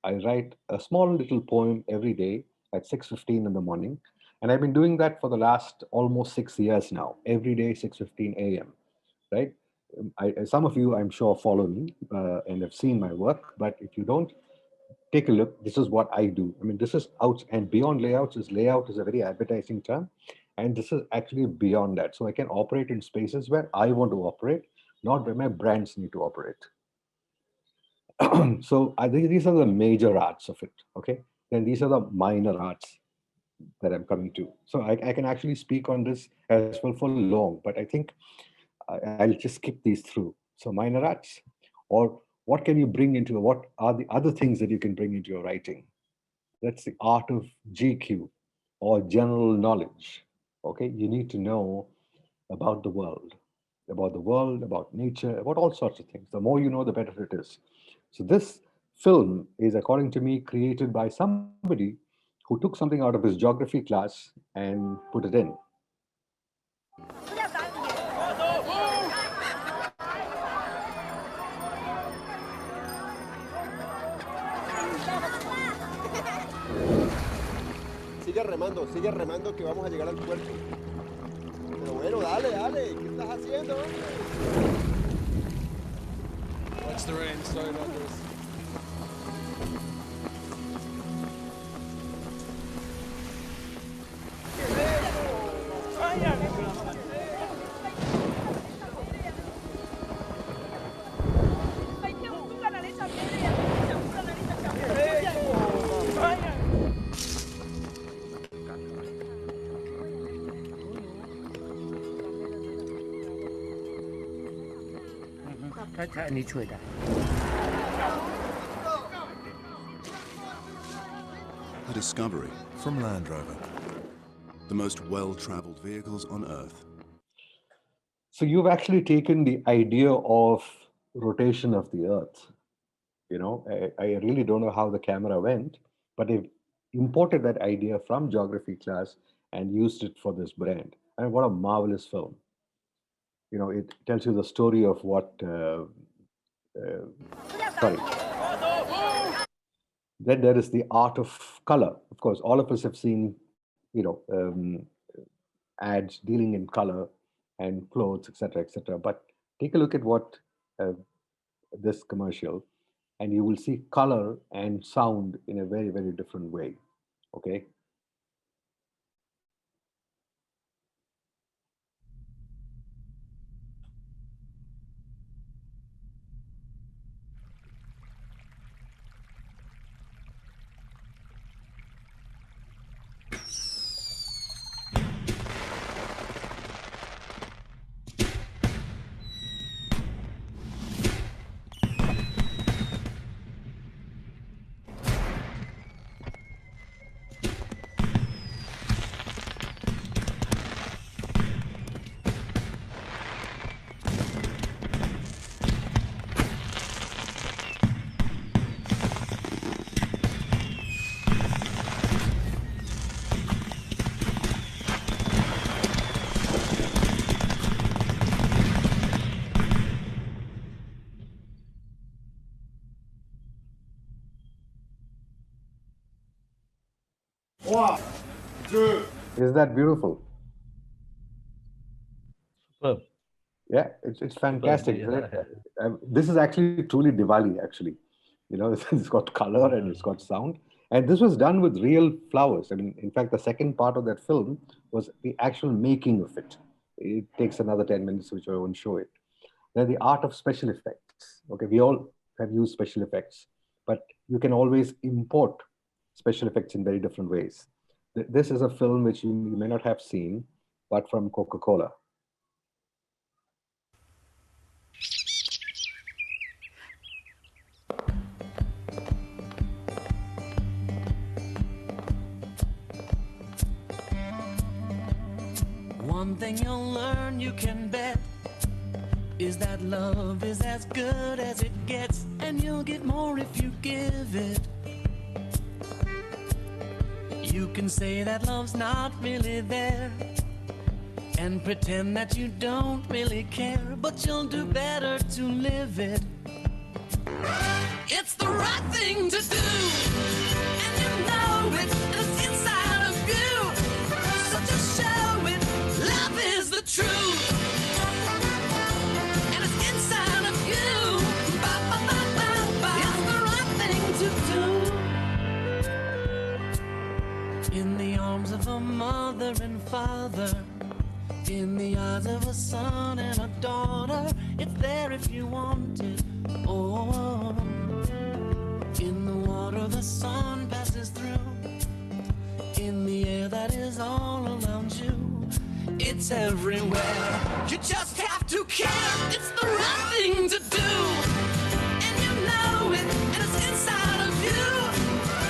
I write a small little poem every day at 6:15 in the morning, and I've been doing that for the last almost 6 years now. Every day, 6:15 a.m. Right? Some of you, I'm sure, follow me and have seen my work. But if you don't, take a look. This is what I do. I mean, this is out and beyond layouts. Is layout is a very advertising term, and this is actually beyond that. So I can operate in spaces where I want to operate, not where my brands need to operate. So I think these are the major arts of it. Okay, then these are the minor arts that I'm coming to. So I can actually speak on this as well for long, but I think I'll just skip these through. So minor arts, or what can you bring into, what are the other things that you can bring into your writing? That's the art of GQ, or general knowledge. Okay, you need to know about the world, about nature, about all sorts of things. The more you know, the better it is. So this film is, according to me, created by somebody who took something out of his geography class and put it in. Sigue remando que vamos a llegar al puerto. Pero bueno, dale, ¿qué estás haciendo? Watch the rain, sorry about this. A discovery from Land Rover, the most well-traveled vehicles on Earth. So you've actually taken the idea of rotation of the Earth. You know, I really don't know how the camera went, but they've imported that idea from geography class and used it for this brand. And what a marvelous film. You know, it tells you the story of what, Then there is the art of color. Of course, all of us have seen, ads dealing in color and clothes, etc., etc. But take a look at what this commercial, and you will see color and sound in a very, very different way. Okay. One, two. Is that beautiful? Superb. Yeah, it's fantastic. Yeah, Isn't it? This is actually truly Diwali, actually. You know, it's got color and it's got sound. And this was done with real flowers. I mean, in fact, the second part of that film was the actual making of it. It takes another 10 minutes, which I won't show it. Then the art of special effects. Okay, we all have used special effects, but you can always import special effects in very different ways. This is a film which you may not have seen, but from Coca-Cola. One thing you'll learn, you can bet, is that love is as good as it gets, and you'll get more if you give it. You can say that love's not really there and pretend that you don't really care, but you'll do better to live it. It's the right thing to do, and you know it, and it's inside of you. So just show it, love is the truth, and it's inside of you. Ba, ba, ba, ba, ba. It's the right thing to do. In the arms of a mother and father, in the eyes of a son and a daughter, it's there if you want it. Oh, in the water the sun passes through, in the air that is all around you, it's everywhere. You just have to care. It's the right thing to do, and you know it, and it's inside of you.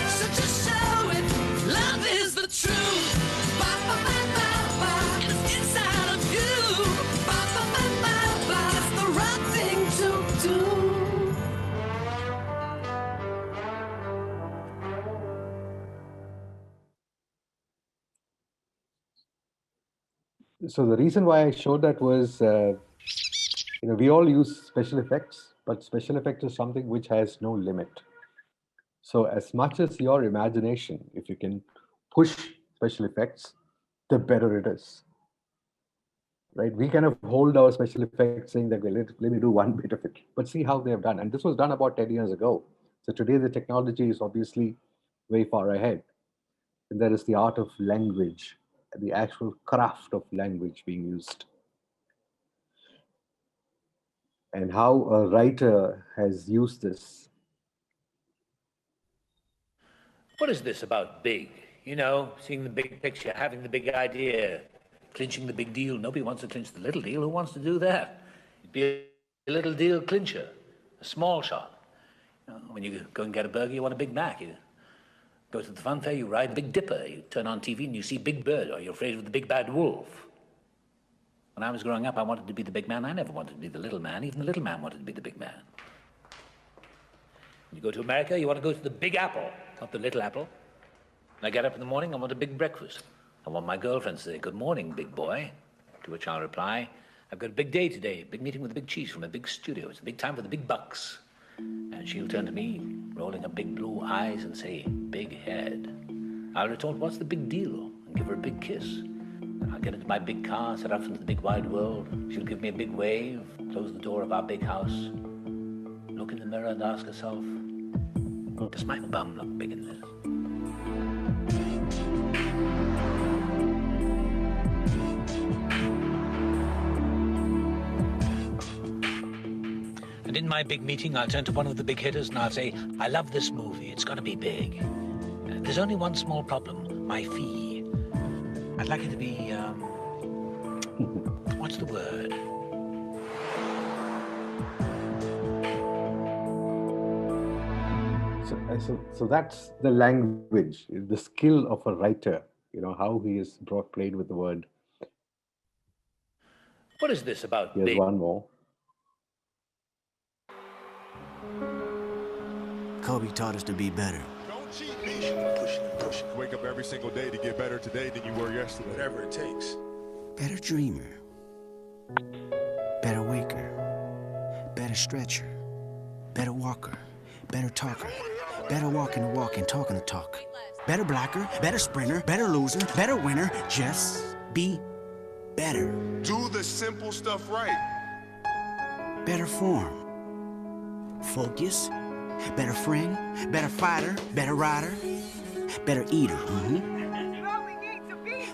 So just show it. Love is the truth. Ba, ba, ba, ba, ba. And it's inside of you. Ba, ba, ba, ba, ba. It's the right thing to do. So the reason why I showed that was, we all use special effects, but special effects is something which has no limit. So as much as your imagination, if you can push special effects, the better it is. Right? We kind of hold our special effects saying that, well, let me do one bit of it, but see how they have done. And this was done about 10 years ago. So today the technology is obviously way far ahead. And there is the art of language, the actual craft of language being used. And how a writer has used this. What is this about big? You know, seeing the big picture, having the big idea, clinching the big deal. Nobody wants to clinch the little deal. Who wants to do that? You'd be a little deal clincher, a small shot. You know, when you go and get a burger, you want a Big Mac. You go to the fun fair, you ride Big Dipper. You turn on TV and you see Big Bird, or you're afraid of the big bad wolf. When I was growing up, I wanted to be the big man. I never wanted to be the little man. Even the little man wanted to be the big man. When you go to America, you want to go to the Big Apple, not the Little Apple. When I get up in the morning, I want a big breakfast. I want my girlfriend to say, "Good morning, big boy," to which I'll reply, "I've got a big day today, big meeting with the big chiefs from a big studio. It's a big time for the big bucks." And she'll turn to me, rolling her big blue eyes, and say, "Big head." I'll retort, "What's the big deal?" and give her a big kiss. I'll get into my big car, set off into the big wide world. She'll give me a big wave, close the door of our big house, look in the mirror and ask herself, "Does my bum look big in this?" And in my big meeting, I'll turn to one of the big hitters and I'll say, "I love this movie. It's going to be big. There's only one small problem, my fee. I'd like it to be, what's the word? So that's the language, the skill of a writer, how he is played with the word. What is this about Here's big? one more. Kobe taught us to be better. Don't cheat me. Push it. Wake up every single day to get better today than you were yesterday. Whatever it takes. Better dreamer. Better waker. Better stretcher. Better walker. Better talker. Better walking the walk and talking the talk. Better blocker. Better sprinter. Better loser. Better winner. Just be better. Do the simple stuff right. Better form. Focus. Better friend. Better fighter. Better rider. Better eater.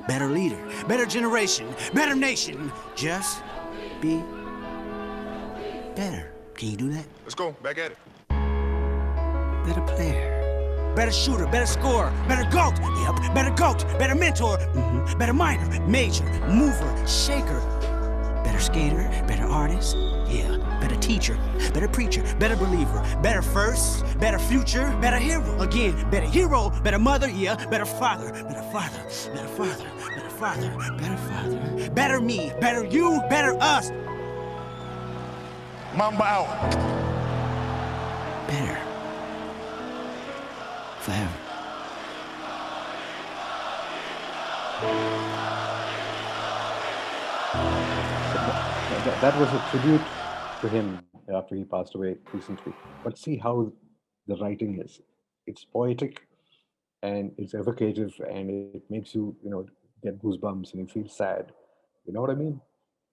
Better leader. Better generation. Better nation. Just be better. Can you do that? Let's go. Back at it. Better player. Better shooter, better scorer, better GOAT. Yep, better GOAT, better mentor. Better minor, major, mover, shaker. Better skater, better artist. Yeah, better teacher, better preacher, better believer. Better first, better future, better hero. Again, better hero, better mother. Yeah, better father, better father, better father, better father, better father. Better me, better you, better us. Mamba out. Better. Forever. that was a tribute to him after he passed away recently. But see how the writing is. It's poetic and it's evocative and it makes you, get goosebumps and you feel sad. You know what I mean?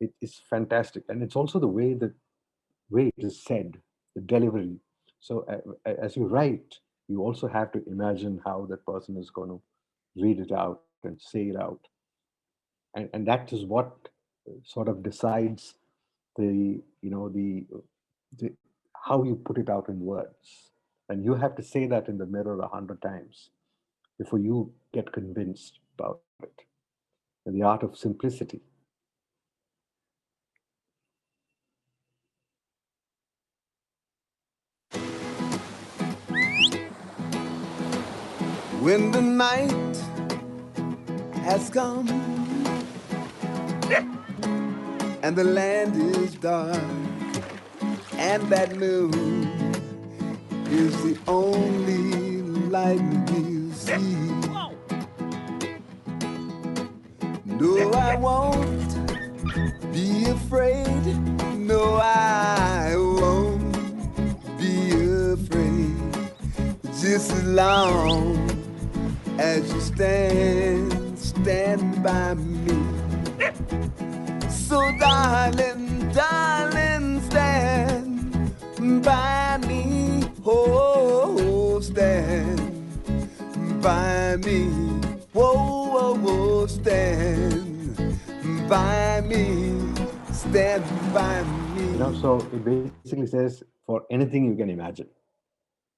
It is fantastic. And it's also the way it is said, the delivery. So as you write, you also have to imagine how that person is going to read it out and say it out. And that is what sort of decides the, the how you put it out in words. And you have to say that in the mirror 100 times before you get convinced about it. And the art of simplicity. When the night has come and the land is dark and that moon is the only light we'll see. No, I won't be afraid. No, I won't be afraid. Just as long as you stand by me. So darling, darling, stand by me. Oh, stand by me. Whoa, whoa, whoa, stand by me. Stand by me. So it basically says, for anything you can imagine.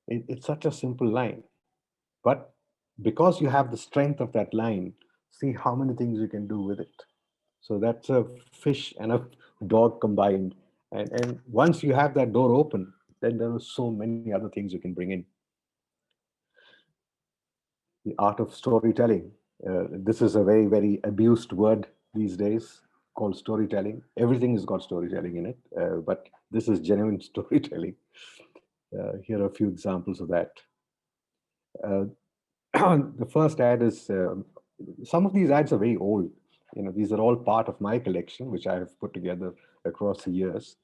It's such a simple line. But because you have the strength of that line, see how many things you can do with it. So that's a fish and a dog combined. And once you have that door open, then there are so many other things you can bring in. The art of storytelling. This is a very, very abused word these days called storytelling. Everything has got storytelling in it, but this is genuine storytelling. Here are a few examples of that. The first ad is, some of these ads are very old. These are all part of my collection, which I have put together across the years.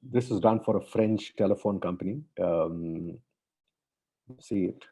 This is done for a French telephone company. See it.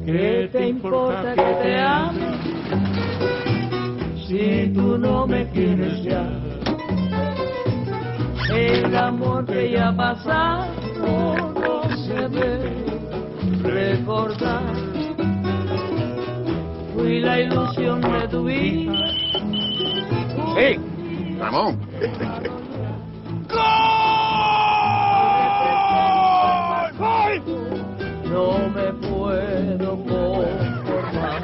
¿Qué te importa que te ame si tú no me quieres ya? El amor que ya ha pasado no se debe recordar. Fui la ilusión de tu vida. ¡Hey, Ramón! No me puedo conformar.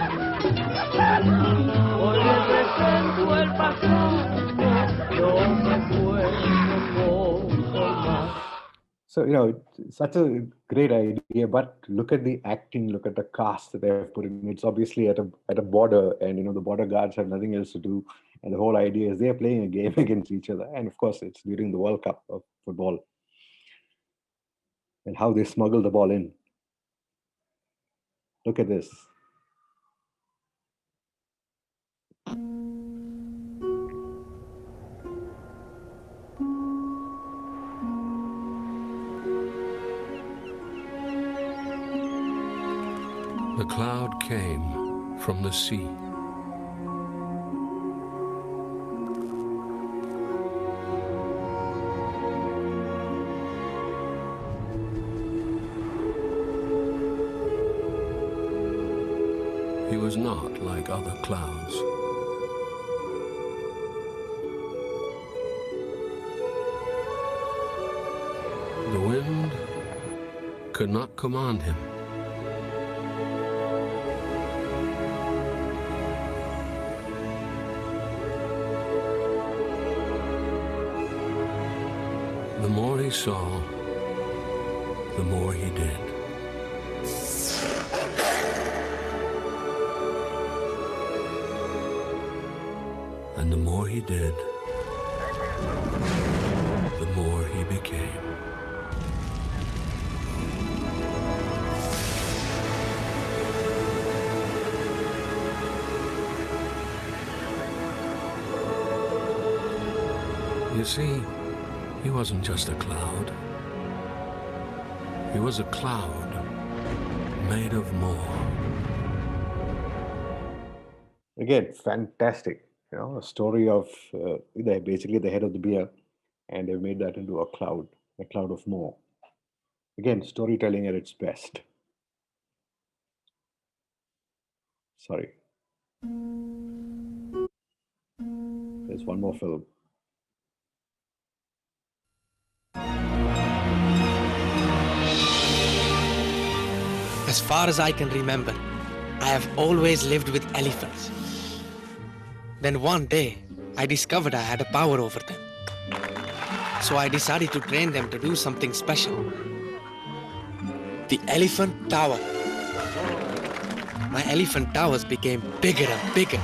Hoy represento el pasado. No me puedo conformar. So, it's such a great idea, but look at the acting, look at the cast that they've put in. It's obviously at a border, and the border guards have nothing else to do. And the whole idea is they're playing a game against each other. And of course, it's during the World Cup of football. And how they smuggle the ball in. Look at this. The cloud came from the sea. He was not like other clouds. The wind could not command him. The more he saw, the more he did. And the more he did, the more he became. You see, he wasn't just a cloud. He was a cloud made of more. Again, fantastic. You know, a story of they're basically the head of the beer, and they've made that into a cloud of more. Again, storytelling at its best. Sorry. There's one more film. As far as I can remember, I have always lived with elephants. Then one day, I discovered I had a power over them. So I decided to train them to do something special. The elephant tower. My elephant towers became bigger and bigger.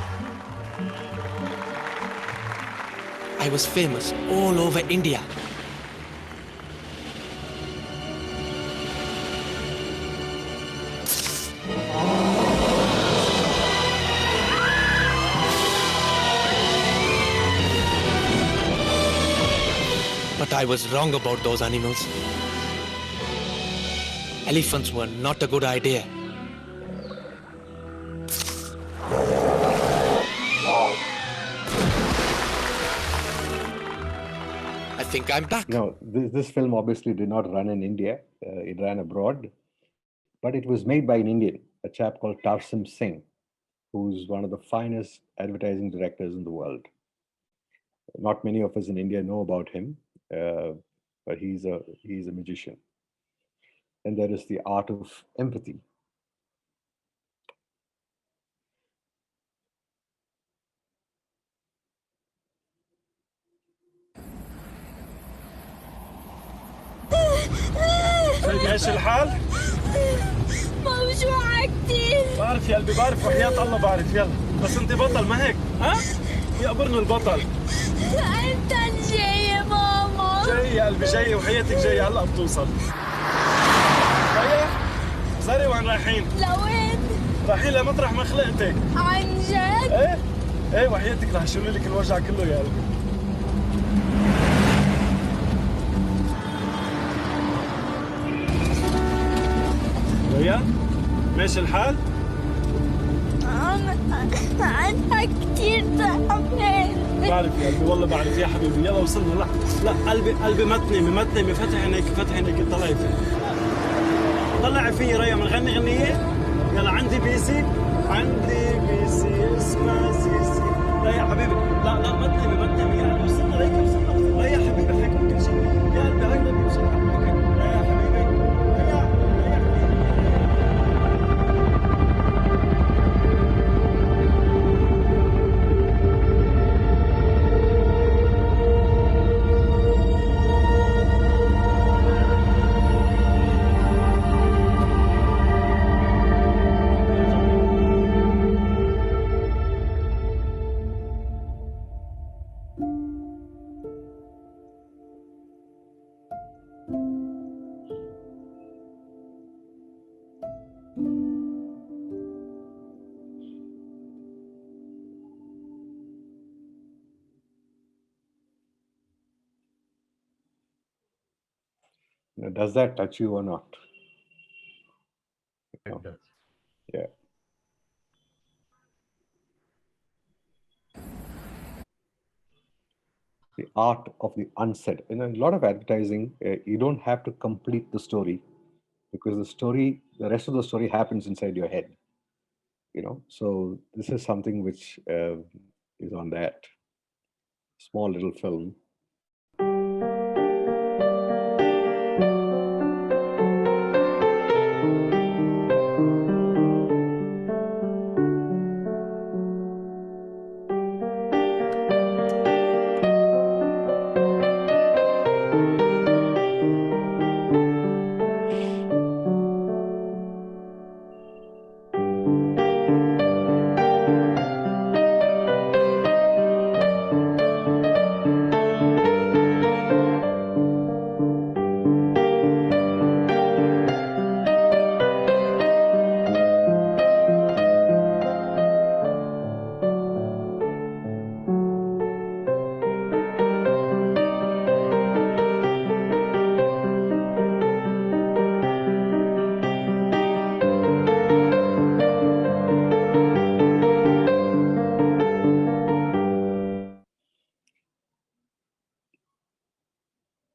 I was famous all over India. But I was wrong about those animals. Elephants were not a good idea. I think I'm back. No, this film obviously did not run in India. It ran abroad. But it was made by an Indian, a chap called Tarsim Singh, who's one of the finest advertising directors in the world. Not many of us in India know about him, but he's a magician. And there is The Art of Empathy. ايش الحال؟ موجوعة كتير. بعرف يا قلبي، بعرف وحياة الله بعرف. يلا بس انت بطل، ما هيك؟ ها؟ يقبرني البطل. انت جاي يا ماما. جاي يا قلبي، جاي وحياتك جاي، هلا بتوصل. هيا زاري، وين رايحين؟ لوين؟ رايحين لمطرح ما خلقتك. عن جد؟ ايه وحياتك رح اشيل لك الوجع كله يا قلبي. ويا ماشي الحال؟ أنا كتير تعبان. بعرف يا قلبي، والله بعرف يا حبيبي. يلا وصلنا. لا قلبي ما تنامي. فتح عينيك طلعي فيي. طلعي فيي ريا، منغني غنية. يلا عندي بيسي اسمها سيسي. لا يا حبيبي، لا ما تنامي يعني. وصلنا لا يا حبيبي، حيكون كل شيء. يا قلبي هاي ما بيوصل حبيبي. لا يا حبيبي، Does that touch you or not? It does. Yeah. The art of the unsaid. In a lot of advertising, you don't have to complete the story, because the rest of the story happens inside your head. So this is something which is on that small little film.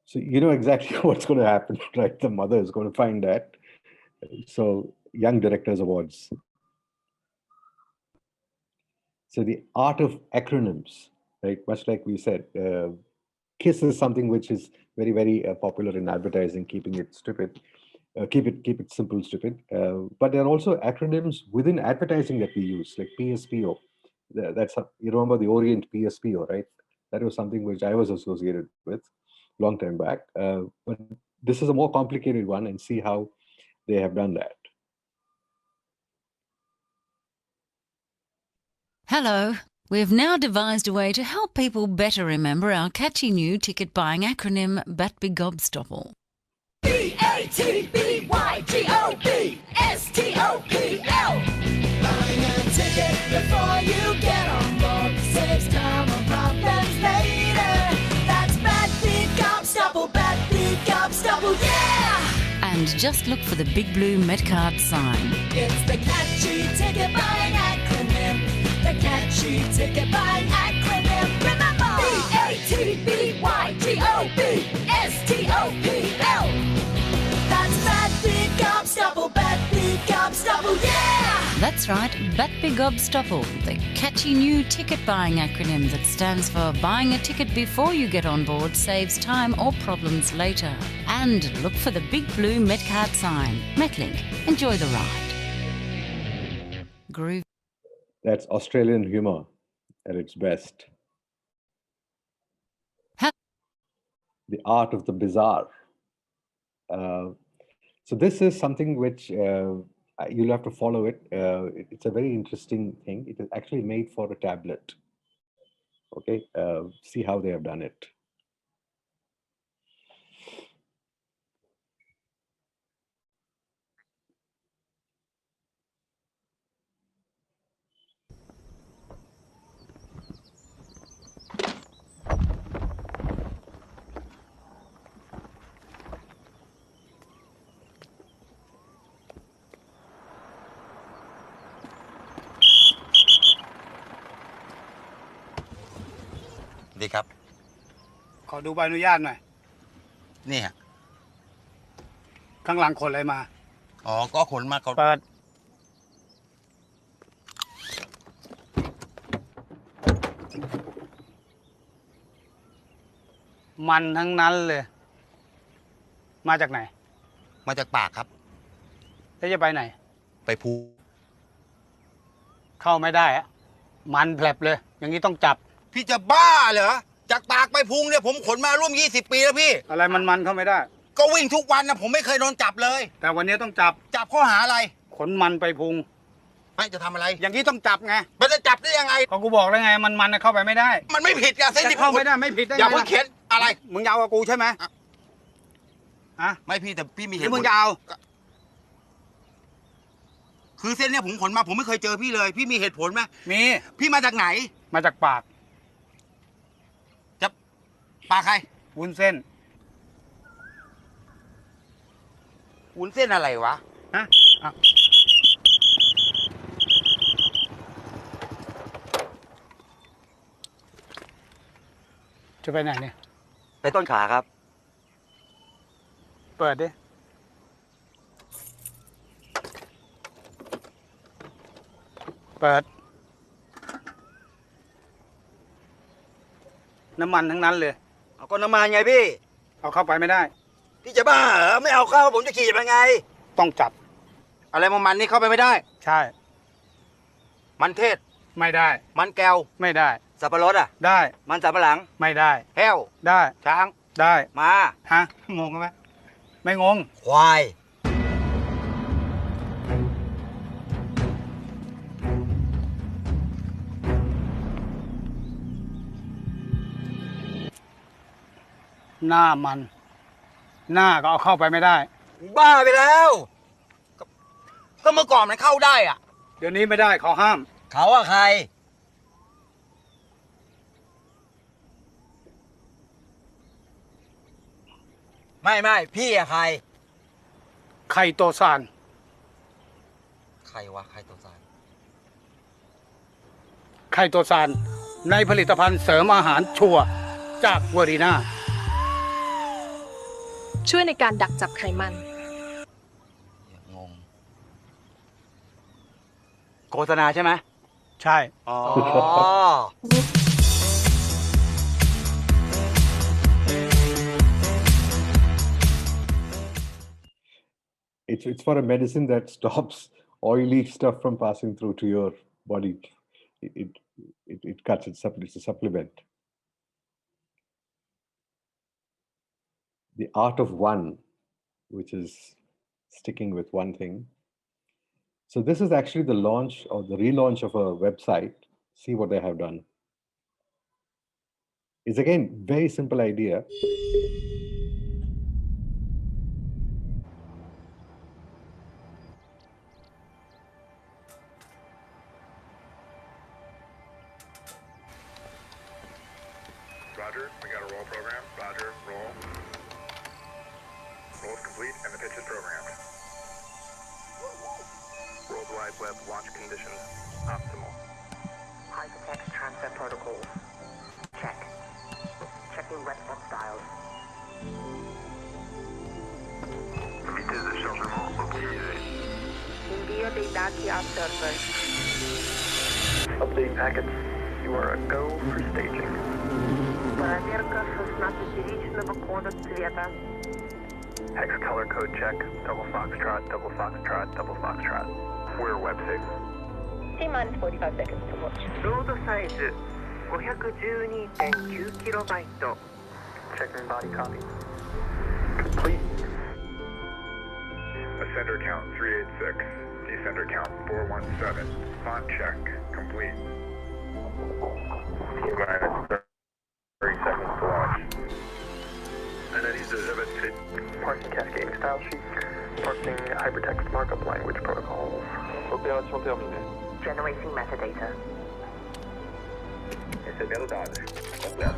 So you know exactly what's going to happen, right? The mother is going to find that. So Young Directors Awards. So the art of acronyms, right? Much like we said, KISS is something which is very, very popular in advertising, keeping it stupid. Keep it simple, stupid. But there are also acronyms within advertising that we use, like PSPO. You remember the Orient PSPO, right? That was something which I was associated with long time back. But this is a more complicated one, and see how they have done that. Hello. We've now devised a way to help people better remember our catchy new ticket buying acronym BATBGOBSTOPPL. BATBYGOBSTOPL. Buying a ticket before you get on board saves time and problems later. That's BATBGOBSTOPPL, BATBGOBSTOPPL, yeah! And just look for the big blue Metcard sign. It's the catchy ticket buying acronym. The catchy ticket buying acronym. Remember! BATBYGOBSTOPL. That's BATBGOBSTOPPL, BATBGOBSTOPPL, yeah! That's right, BATBGOBSTOPPL, the catchy new ticket buying acronym that stands for buying a ticket before you get on board saves time or problems later. And look for the big blue Metcard sign. Metlink, enjoy the ride. Groove. That's Australian humor at its best. The art of the bizarre. So this is something which you'll have to follow it. It's a very interesting thing. It is actually made for a tablet. Okay, see how they have done it.ดีครับขอดูใบอนุญาตหน่อยนี่ฮะข้างหลังขนอะไรมาอ๋อก็ขนมาเปิดมันทั้งนั้นเลยมาจากไหนมาจากปากครับแล้วจะไปไหนไปภูเข้าไม่ได้อะมันแผลบเลยอย่างนี้ต้องจับพี่จะบ้าเหรอจากปากไปพุงเนี่ยผมขนมาร่วม20 ปีแล้วพี่อะไรมันเข้าไม่ได้ก็วิ่งทุกวันนะผมไม่เคยโดนจับเลยแต่วันนี้ต้องจับข้อหาอะไรขนมันไปพุงไม่จะทำอะไรอย่างนี้ต้องจับไงมันจะจับได้ยังไงก็กูบอกแล้วไงมันเข้าไปไม่ได้มันไม่ผิดอะเส้นที่เข้าไม่ได้ไม่ผิดได้ไงอย่าเพิ่งเข็นอะไรมึงยาวกับกูใช่ไหมอะไม่พี่แต่พี่มีเหตุผลมึงยาวคือเส้นเนี่ยผมขนมาผมไม่เคยเจอพี่เลยพี่มีเหตุผลไหมมีพี่มาจากไหนมาจากปากปลาใครวุ้นเส้นวุ้นเส้นอะไรวะฮะจะไปไหนเนี่ยไปต้นขาครับเปิดดิเปิดน้ำมันทั้งนั้นเลยเอาก็น้ำมันไงพี่เอาเข้าไปไม่ได้พี่จะบ้าเหรอไม่เอาเข้าผมจะขี่ไปไงต้องจับอะไรมันนี่เข้าไปไม่ได้ใช่มันเทศไม่ได้มันแก้วไม่ได้สับปะรดอ่ะได้มันสับปะหลังไม่ได้แห้วได้ช้างได้มาฮะงงไหมไม่งงควายหน้ามันหน้าก็เอาเข้าไปไม่ได้บ้าไปแล้วก็เมื่อก่อนมันเข้าได้อ่ะเดี๋ยวนี้ไม่ได้เขาห้ามเขาอะใครไม่พี่อะใครไข่โตซานใครวะไข่โตซานไข่โตซานในผลิตภัณฑ์เสริมอาหารชัวร์จากเวอรีนา ช่วยในการดักจับไขมัน โฆษณาใช่ไหม ใช่ อ๋อ It's for a medicine that stops oily stuff from passing through to your body. It cuts it. It's a supplement. The Art of One, which is sticking with one thing. So this is actually the launch or the relaunch of a website. See what they have done. It's again very simple idea. Roger, we got a roll program. Roger, roll. Roll is complete and the pitch is programmed. World Wide Web launch conditions optimal. Hypertext transfer protocols. Check. Checking response styles. Vitesse de chargement optimisée. Invio dei dati al server. Update packets. You are a go for staging. Проверка 16-ричного кода цвета. Hex color code check. Double foxtrot, double foxtrot, double foxtrot. We're web safe. T-minus 45 seconds to launch. Load size 512.9 kilobyte. Checking body copy. Complete. Ascender count 386. Descender count 417. Font check. Complete. T-minus 30 seconds to launch. And then he's a parsing cascading style sheet. Parsing hypertext markup language protocols. Opération terminée. Generating metadata. Recebendo dados. Completo.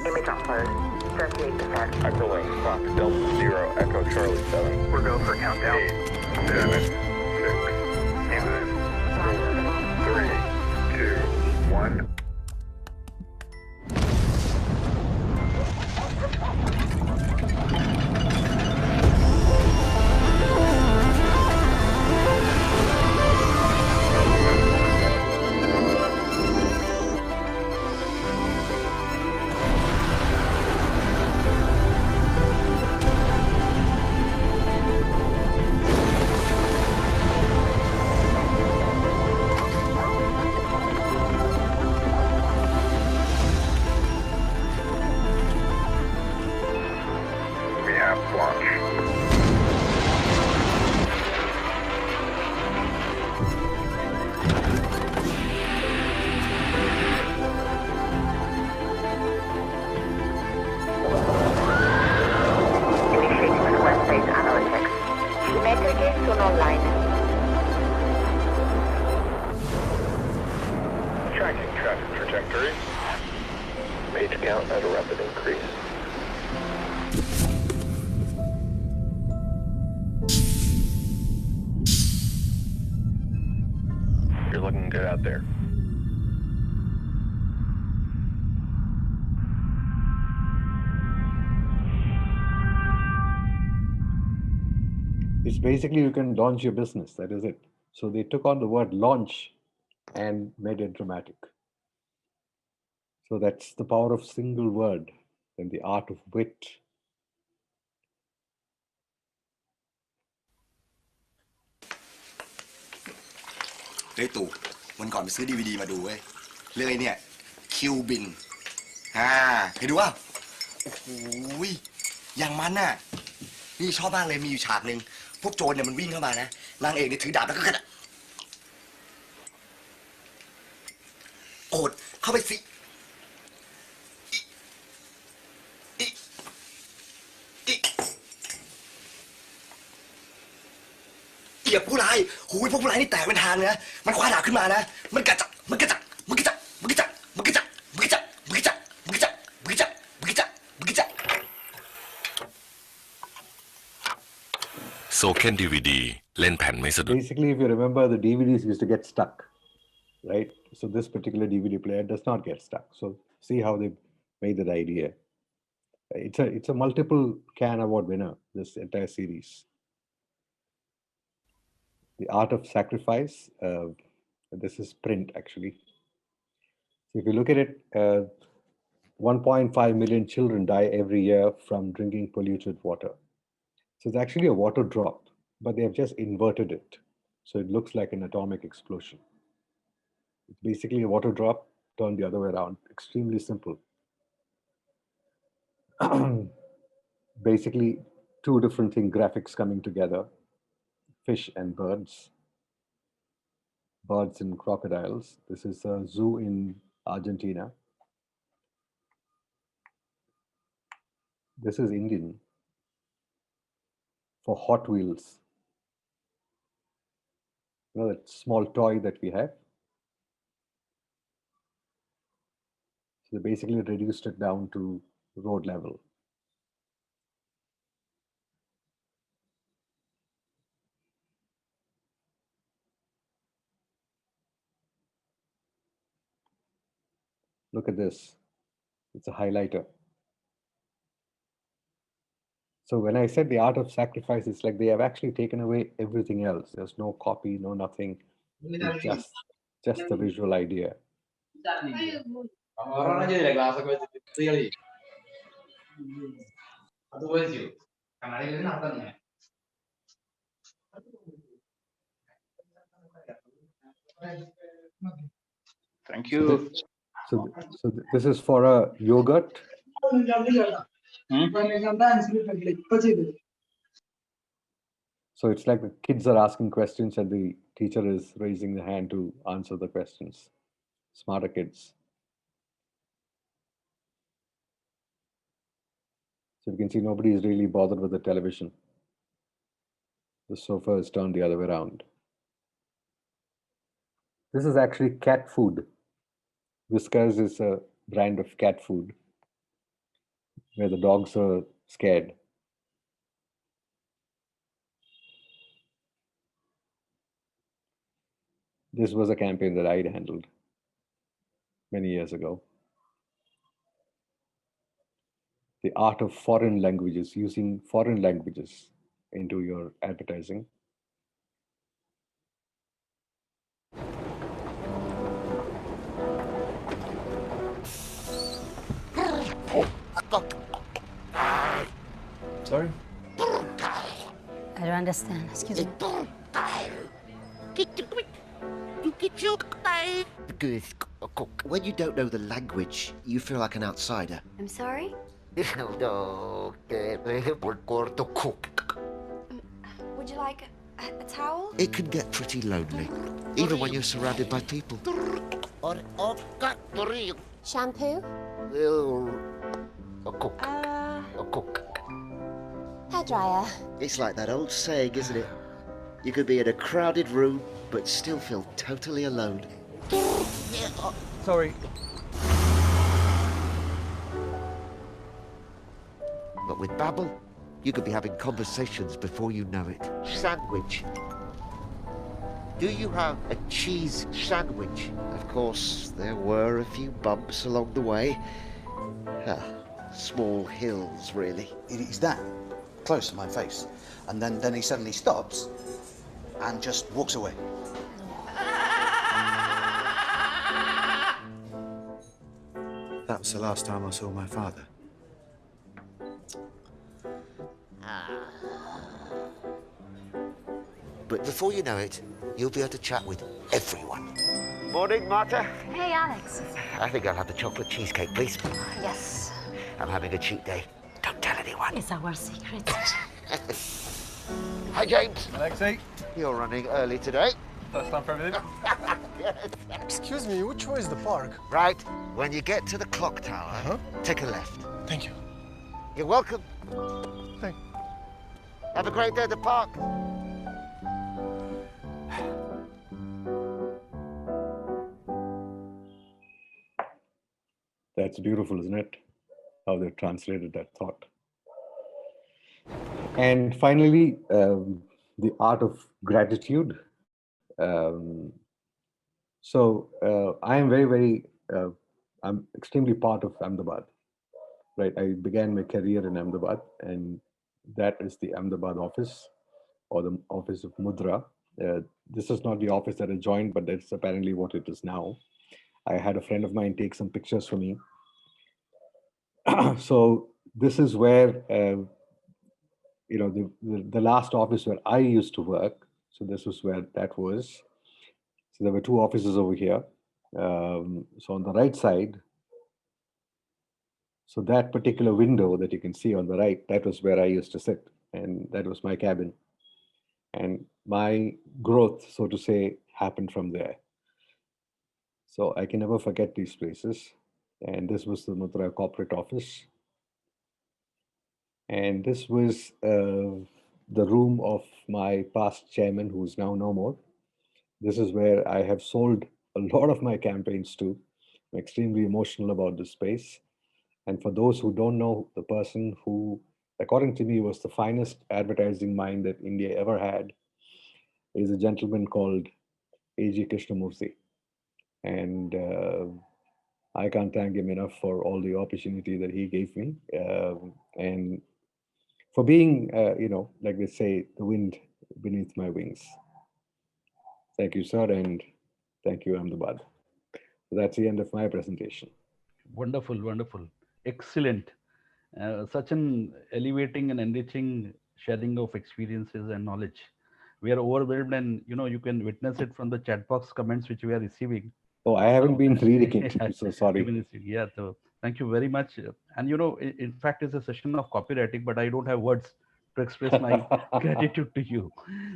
Image upload. 38%. Echo link. Fox Delta 0. Echo Charlie 7. We're go for countdown. 8, 7, 6, 5, 3, 2, 1. Tracking traffic trajectory. Page count at a rapid increase. You're looking good out there. It's basically you can launch your business. That is it. So they took on the word launch and made it dramatic. So that's the power of single word and the art of wit. เฮ้ยตู่วันก่อนไปซื้อ DVD มาดูเว้ยเรื่องไอ้เนี่ยคิวบินเห็นดูว่าโอ้โหอย่างมันน่ะนี่ชอบมากเลยมีอยู่ฉากหนึ่งพวกโจรเนี่ยมันวิ่งเข้ามานะนางเอกเนี่ยถือดาบแล้วก็กระโดดโอดเข้าไปสิเกียบผู้ร้ายหูยพวกผู้ร้ายนี่แตกเป็นทางนะมันคว้าดาบขึ้นมานะมันกระจับมันกระจับมันกระจับมันกระจับมันกระจับมันกระจับมันกระจับมันกระจับมันกระจับมันกระจับมันกระจับ โซเคน DVD เล่นแผ่นไม่สะดุด Basically, if you remember, the DVDs used to get stuck, right? So this particular DVD player does not get stuck. So see how they made that idea. It's a multiple Cannes Award winner, this entire series. The Art of Sacrifice. This is print, actually. So if you look at it, 1.5 million children die every year from drinking polluted water. So it's actually a water drop, but they have just inverted it. So it looks like an atomic explosion. It's basically a water drop turned the other way around. Extremely simple. Basically, two different graphics coming together, fish and birds and crocodiles. This is a zoo in Argentina. This is Indian for Hot Wheels. You know, that small toy that we have. So they basically reduced it down to road level. Look at this. It's a highlighter. So when I said the art of sacrifice, it's like they have actually taken away everything else. There's no copy, no nothing. It's just the visual idea. Thank you. So this is for a yogurt. So it's like the kids are asking questions and the teacher is raising the hand to answer the questions. Smarter kids. So you can see nobody is really bothered with the television. The sofa is turned the other way around. This is actually cat food. Whiskas is a brand of cat food where the dogs are scared. This was a campaign that I handled many years ago. The art of foreign languages, using foreign languages into your advertising. Sorry? I don't understand. Excuse me. When you don't know the language, you feel like an outsider. I'm sorry? Would you like a towel? It can get pretty lonely, even when you're surrounded by people. Shampoo? Hairdryer. It's like that old saying, isn't it? You could be in a crowded room, but still feel totally alone. Sorry. But with Babbel, you could be having conversations before you know it. Sandwich. Do you have a cheese sandwich? Of course, there were a few bumps along the way. Small hills, really. He's that close to my face. And then he suddenly stops and just walks away. That was the last time I saw my father. But before you know it, you'll be able to chat with everyone. Morning, Marta. Hey, Alex. I think I'll have the chocolate cheesecake, please. Yes. I'm having a cheat day. Don't tell anyone. It's our secret. Hi, James. Alexei. You're running early today. First time for everything. Excuse me, which way is the park? Right. When you get to the clock tower, take a left. Thank you. You're welcome. Thank Have a great day at the park. That's beautiful, isn't it? How they translated that thought. And finally, the art of gratitude. I am I'm extremely part of Ahmedabad. right? I began my career in Ahmedabad, and that is the Ahmedabad office, or the office of Mudra. This is not the office that I joined, but that's apparently what it is now. I had a friend of mine take some pictures for me. So this is where, the last office where I used to work. So this was where that was. So there were two offices over here. So on the right side, so that particular window that you can see on the right, that was where I used to sit, and that was my cabin. And my growth, so to say, happened from there. So I can never forget these places. And this was the Mudra corporate office. And this was the room of my past chairman, who's now no more. This is where I have sold a lot of my campaigns to. I'm extremely emotional about this space. And for those who don't know, the person who, according to me, was the finest advertising mind that India ever had is a gentleman called A.G. Krishnamurthy. And I can't thank him enough for all the opportunity that he gave me. And for being, like they say, the wind beneath my wings. Thank you, sir, and thank you, Ahmedabad. So that's the end of my presentation. Wonderful, wonderful, excellent. Such an elevating and enriching sharing of experiences and knowledge. We are overwhelmed, and you can witness it from the chat box comments which we are receiving. Oh, I haven't been reading it. I'm so sorry. Yeah, so thank you very much. And in fact, it's a session of copywriting, but I don't have words to express my gratitude to you.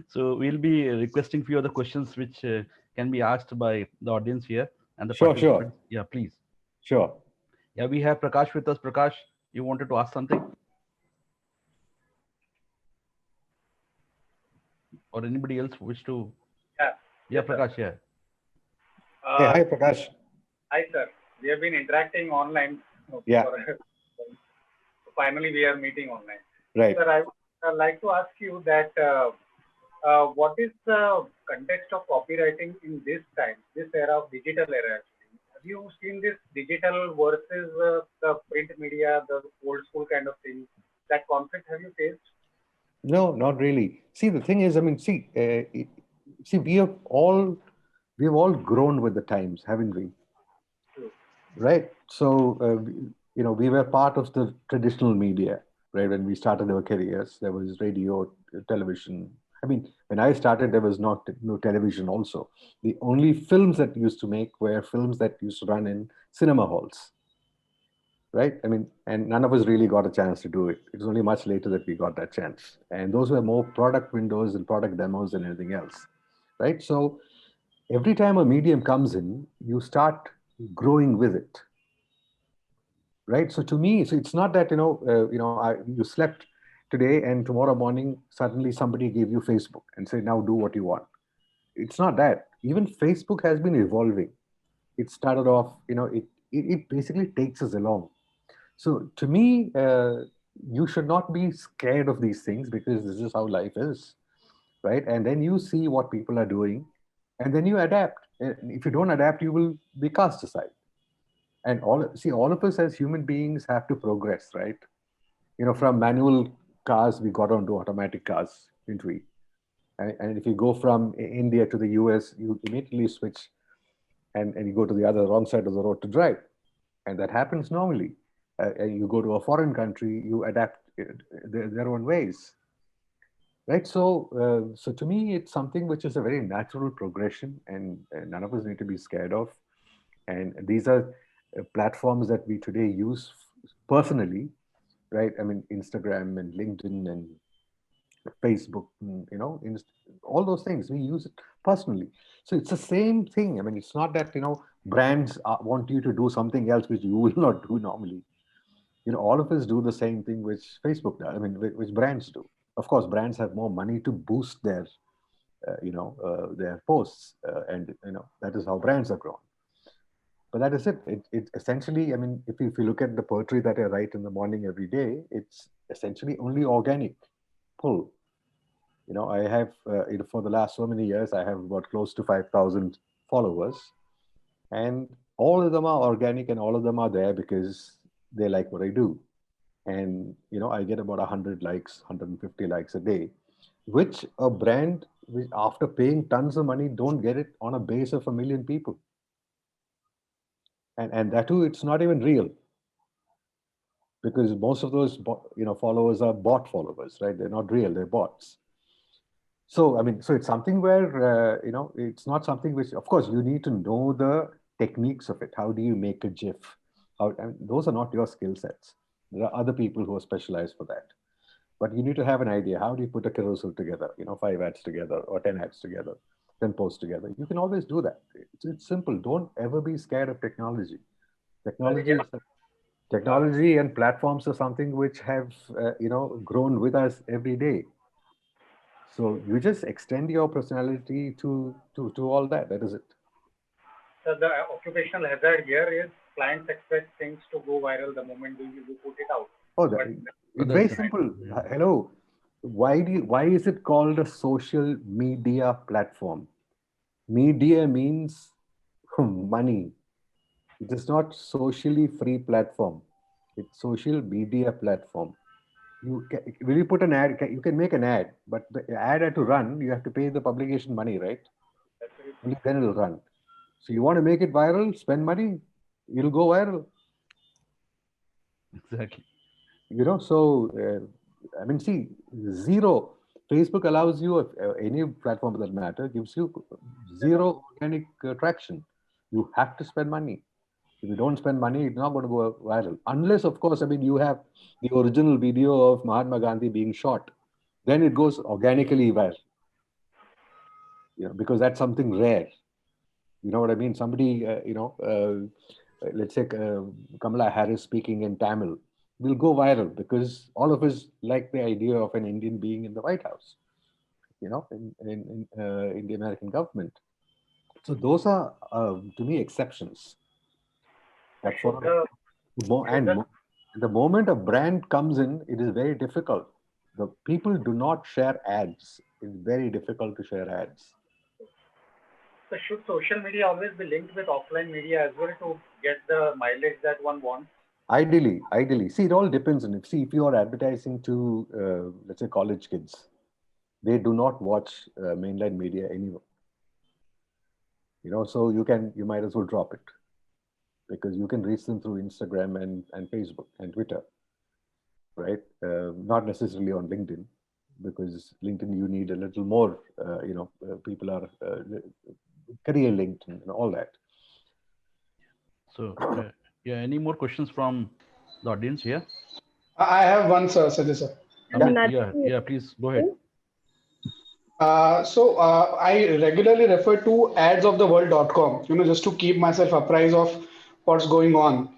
So we'll be requesting few other questions which can be asked by the audience here and the Sure. participants. Yeah, please. Sure. Yeah, we have Prakash with us. Prakash, you wanted to ask something? Or anybody else wish to? Yeah. Yeah, Prakash, yeah. Hey, hi, Prakash. Hi, sir. We have been interacting online. Yeah. Finally, we are meeting online. Right. Sir, I would like to ask you that what is the context of copywriting in this time, this era of digital era, actually? Have you seen this digital versus the print media, the old school kind of thing? That conflict have you faced? No, not really. See, the thing is, we have all grown with the times, haven't we? True. Right. So, we were part of the traditional media, right? When we started our careers, there was radio, television. I mean, when I started, there was no television also. The only films that used to make were films that used to run in cinema halls. Right? I mean, and none of us really got a chance to do it. It was only much later that we got that chance. And those were more product windows and product demos than anything else. Right? So every time a medium comes in, you start growing with it. Right? So to me, so it's not that, you slept today and tomorrow morning, suddenly somebody gave you Facebook and said, now do what you want. It's not that. Even Facebook has been evolving. It started off, it basically takes us along. So to me, you should not be scared of these things because this is how life is, right? And then you see what people are doing, and then you adapt. And if you don't adapt, you will be cast aside. And all of us as human beings have to progress, right? From manual cars, we got onto automatic cars, didn't we? And if you go from India to the US, you immediately switch and you go to the other wrong side of the road to drive. And that happens normally. You go to a foreign country, you adapt their own ways, right? So to me, it's something which is a very natural progression, and none of us need to be scared of. And these are platforms that we today use personally, right? I mean, Instagram and LinkedIn and Facebook, all those things, we use it personally. So it's the same thing. I mean, it's not that, brands want you to do something else which you will not do normally. All of us do the same thing which Facebook does, which brands do. Of course, brands have more money to boost their, their posts. And, that is how brands are grown. But that is it. It essentially, if you look at the poetry that I write in the morning every day, it's essentially only organic pull. I have, for the last so many years, I have about close to 5,000 followers. And all of them are organic and all of them are there because they like what I do. and I get about 100 likes, 150 likes a day, which a brand, after paying tons of money, don't get it on a base of 1 million people. And that too, it's not even real, because most of those followers are bot followers, right? They're not real, they're bots. So so it's something where it's not something which, of course, you need to know the techniques of it. How do you make a GIF? Those are not your skill sets. There are other people who are specialized for that. But you need to have an idea. How do you put a carousel together? 5 ads together, or 10 ads together, 10 posts together. You can always do that. It's simple. Don't ever be scared of technology. Technology and platforms are something which have grown with us every day. So you just extend your personality to all that. That is it. So the occupational hazard here is clients expect things to go viral the moment you put it out. It's very simple. Hello, why is it called a social media platform? Media means money. It is not socially free platform. It's social media platform. Will you put an ad? You can make an ad, but the ad had to run. You have to pay the publication money, right? Only then it'll run. So you want to make it viral, spend money, it'll go viral. Exactly. So see, zero. Facebook allows you, any platform for that matter, gives you zero organic traction. You have to spend money. If you don't spend money, it's not going to go viral. Unless, of course, you have the original video of Mahatma Gandhi being shot. Then it goes organically viral. Because that's something rare. You know what I mean? Somebody, let's say Kamala Harris speaking in Tamil will go viral because all of us like the idea of an Indian being in the White House, in the American government. So those are, to me, exceptions. That's what. The moment a brand comes in, it is very difficult. The people do not share ads. It's very difficult to share ads. So should social media always be linked with offline media as well to get the mileage that one wants? Ideally. See, it all depends on it. See, if you are advertising to, let's say, college kids, they do not watch mainline media anymore. So you might as well drop it, because you can reach them through Instagram and Facebook and Twitter, right? Not necessarily on LinkedIn, because LinkedIn you need a little more, people are career linked and all that. So, any more questions from the audience here? I have one, sir, Sanjay sir. Yeah, please go ahead. I regularly refer to adsoftheworld.com, just to keep myself apprised of what's going on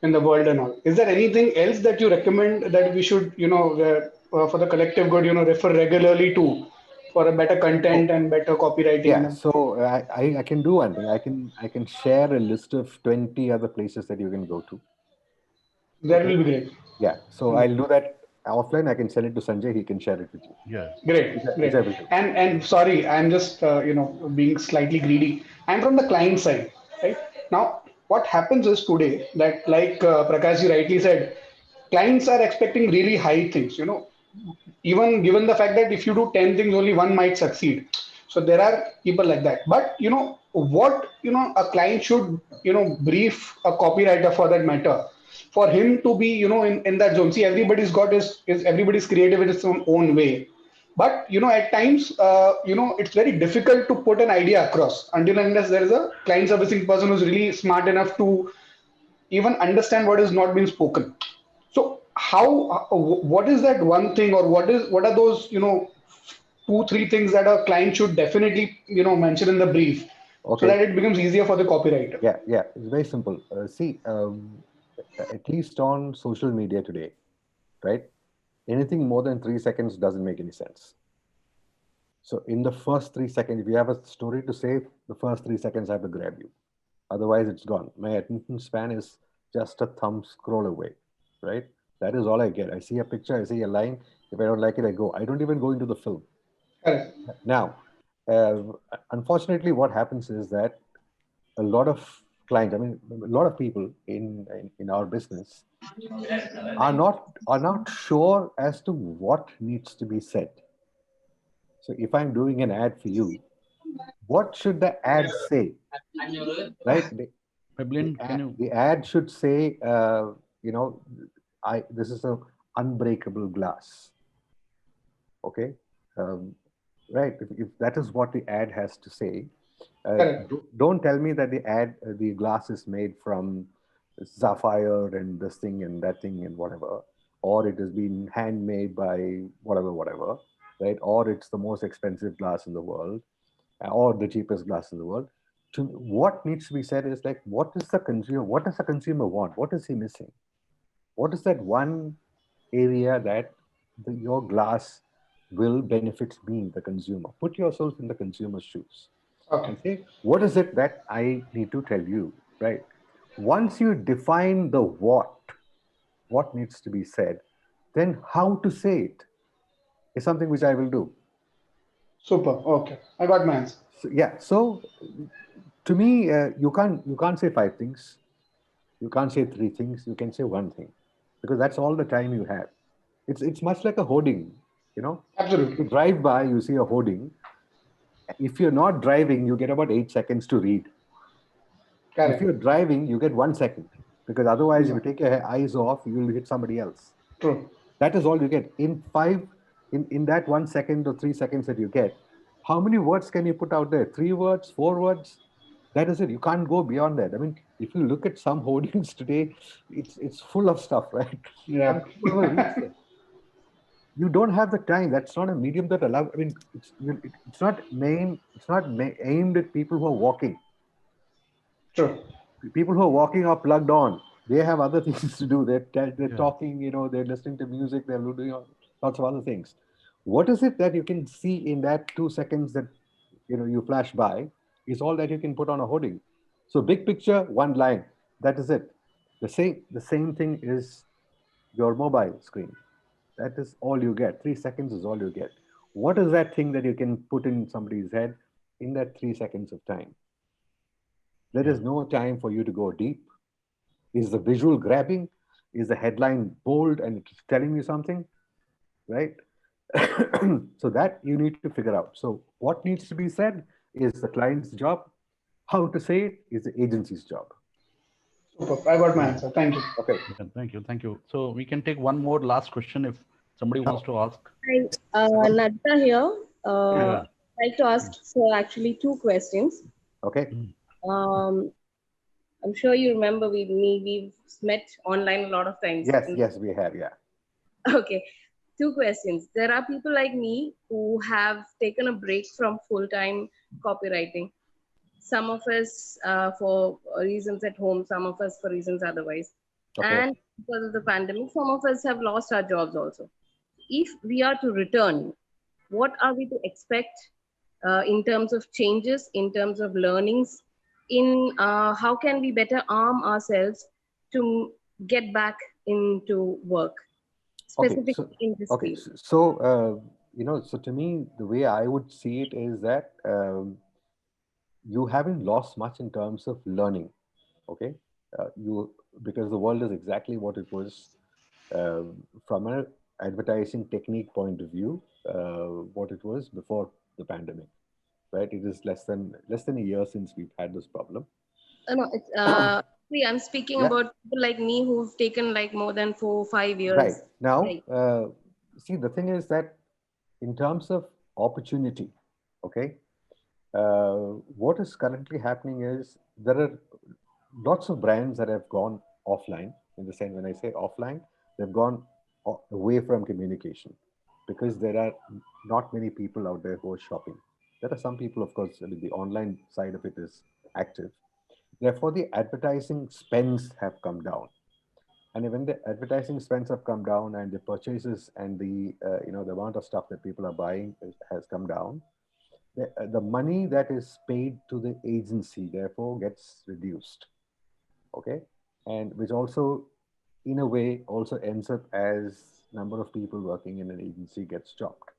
in the world and all. Is there anything else that you recommend that we should, for the collective good, refer regularly to for a better content and better copywriting? Yeah, so I can do one thing. I can share a list of 20 other places that you can go to. That will be great. Yeah, so I'll do that offline. I can send it to Sanjay. He can share it with you. Yeah. Great. And sorry, I'm just being slightly greedy. I'm from the client side, right? Now, what happens is today that, like Prakash rightly said, clients are expecting really high things. Even given the fact that if you do 10 things, only one might succeed. So there are people like that. But what a client should brief a copywriter for that matter, for him to be in that zone. See, everybody's got is everybody's creative in its own way. But at times it's very difficult to put an idea across until and unless there is a client servicing person who's really smart enough to even understand what is not being spoken. So what is that one thing, or what are those 2-3 things that a client should definitely mention in the brief, so that it becomes easier for the copywriter? Yeah, it's very simple. See, at least on social media today, right? Anything more than 3 seconds doesn't make any sense. So in the first 3 seconds, if you have a story to say, the first 3 seconds have to grab you. Otherwise, it's gone. My attention span is just a thumb scroll away, right? That is all I get. I see a picture, I see a line. If I don't like it, I go. I don't even go into the film. Now, unfortunately, what happens is that a lot of clients, a lot of people in our business are not sure as to what needs to be said. So if I'm doing an ad for you, what should the ad say? Right? The ad should say, this is a unbreakable glass. Okay, right? If that is what the ad has to say, don't tell me that the glass is made from sapphire and this thing and that thing and whatever, or it has been handmade by whatever, right? Or it's the most expensive glass in the world, or the cheapest glass in the world. What needs to be said is like, what does the consumer want? What is he missing? What is that one area that your glass will benefit me, the consumer? Put yourself in the consumer's shoes. Okay. And say, what is it that I need to tell you, right? Once you define the what needs to be said, then how to say it is something which I will do. Super. Okay, I got my answer. So to me, you can't say 5 things. You can't say 3 things. You can say 1 thing, because that's all the time you have. It's much like a hoarding, Absolutely. You drive by, you see a hoarding. If you're not driving, you get about 8 seconds to read. Correct. If you're driving, you get 1 second, because otherwise, if you take your eyes off, you'll hit somebody else. True. That is all you get. In that 1 second or 3 seconds that you get, how many words can you put out there? 3 words, 4 words? That is it. You can't go beyond that. I mean, if you look at some hoardings today, it's full of stuff, right? Yeah. You don't have the time. That's not a medium that allows. I mean, it's not aimed at people who are walking. True. People who are walking are plugged on. They have other things to do. They're talking. They're listening to music. They're doing lots of other things. What is it that you can see in that 2 seconds that you flash by? Is all that you can put on a hoarding. So big picture, 1 line. That is it. The same thing is your mobile screen. That is all you get. 3 seconds is all you get. What is that thing that you can put in somebody's head in that 3 seconds of time? There is no time for you to go deep. Is the visual grabbing? Is the headline bold and it's telling you something? Right? So that you need to figure out. So what needs to be said is the client's job. How to say it is the agency's job. Super. I got my answer. Thank you. Okay. Thank you. So we can take one more last question if somebody wants to ask. Hi, Nadja here. I'd like to ask actually 2 questions. Okay. I'm sure you remember we've met online a lot of times. Yes, we have, yeah. Okay. 2 questions. There are people like me who have taken a break from full-time copywriting. Some of us for reasons at home, some of us for reasons otherwise. Okay. And because of the pandemic, some of us have lost our jobs also. If we are to return, what are we to expect in terms of changes, in terms of learnings, in how can we better arm ourselves to get back into work, specifically in this field? So, so to me, the way I would see it is that you haven't lost much in terms of learning, okay? Because the world is exactly what it was from an advertising technique point of view, what it was before the pandemic, right? It is less than a year since we've had this problem. No, it's, I'm speaking about people like me who've taken like more than 4 or 5 years. Right. Now, see, the thing is that in terms of opportunity, okay, what is currently happening is there are lots of brands that have gone offline. In the sense, when I say offline, they've gone away from communication because there are not many people out there who are shopping. There are some people, of course, I mean, the online side of it is active. Therefore, the advertising spends have come down. And when the advertising spends have come down and the purchases and the the amount of stuff that people are buying has come down, the money that is paid to the agency therefore gets reduced. Okay, and which also, in a way, also ends up as number of people working in an agency gets chopped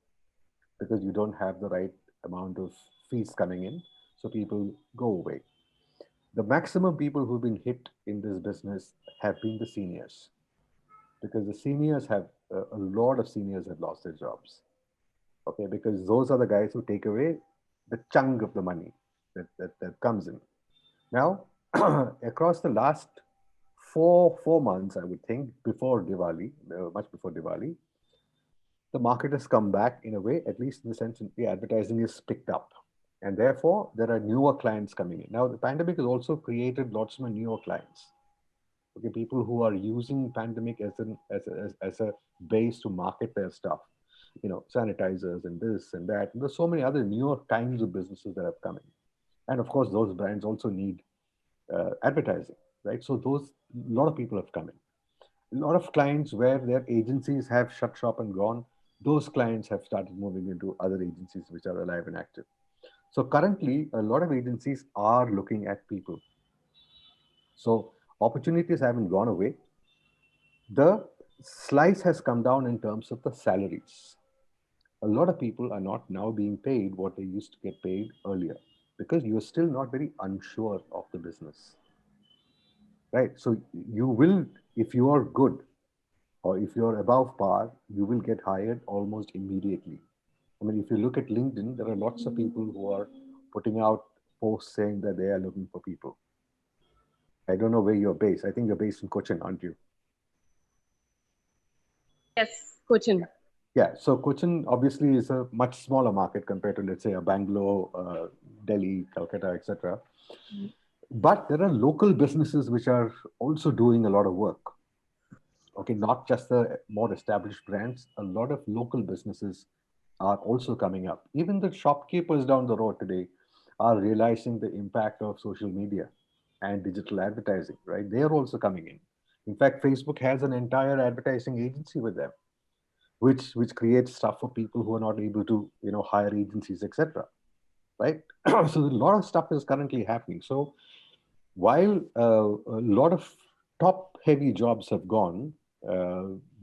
because you don't have the right amount of fees coming in, so people go away. The maximum people who've been hit in this business have been the seniors. because the seniors have, a lot of seniors have lost their jobs. Okay, because those are the guys who take away the chunk of the money that comes in. Now, across the last four months, I would think, before Diwali, much before Diwali, the market has come back in a way, at least in the sense that the advertising is picked up. And therefore, there are newer clients coming in. Now, the pandemic has also created lots of newer clients. Okay, people who are using pandemic as a base to market their stuff, sanitizers and this and that. And there's so many other newer kinds of businesses that have come in. And of course, those brands also need advertising, right? So a lot of people have come in. A lot of clients where their agencies have shut shop and gone, those clients have started moving into other agencies which are alive and active. So currently, a lot of agencies are looking at people. So opportunities haven't gone away. The slice has come down in terms of the salaries. A lot of people are not now being paid what they used to get paid earlier because you're still not very unsure of the business. Right? So you will, if you are good or if you're above par, you will get hired almost immediately. I mean, if you look at LinkedIn, there are lots of people who are putting out posts saying that they are looking for people. I don't know where you're based. I think you're based in Cochin, aren't you? Yes, Cochin. Yeah, so Cochin obviously is a much smaller market compared to, let's say, a Bangalore, Delhi, Calcutta, etc. But there are local businesses which are also doing a lot of work. Okay, not just the more established brands, a lot of local businesses are also coming up. Even the shopkeepers down the road today are realizing the impact of social media and digital advertising, right? They are also coming in. In fact, Facebook has an entire advertising agency with them, which creates stuff for people who are not able to, hire agencies, etc. Right? So a lot of stuff is currently happening. So while a lot of top-heavy jobs have gone,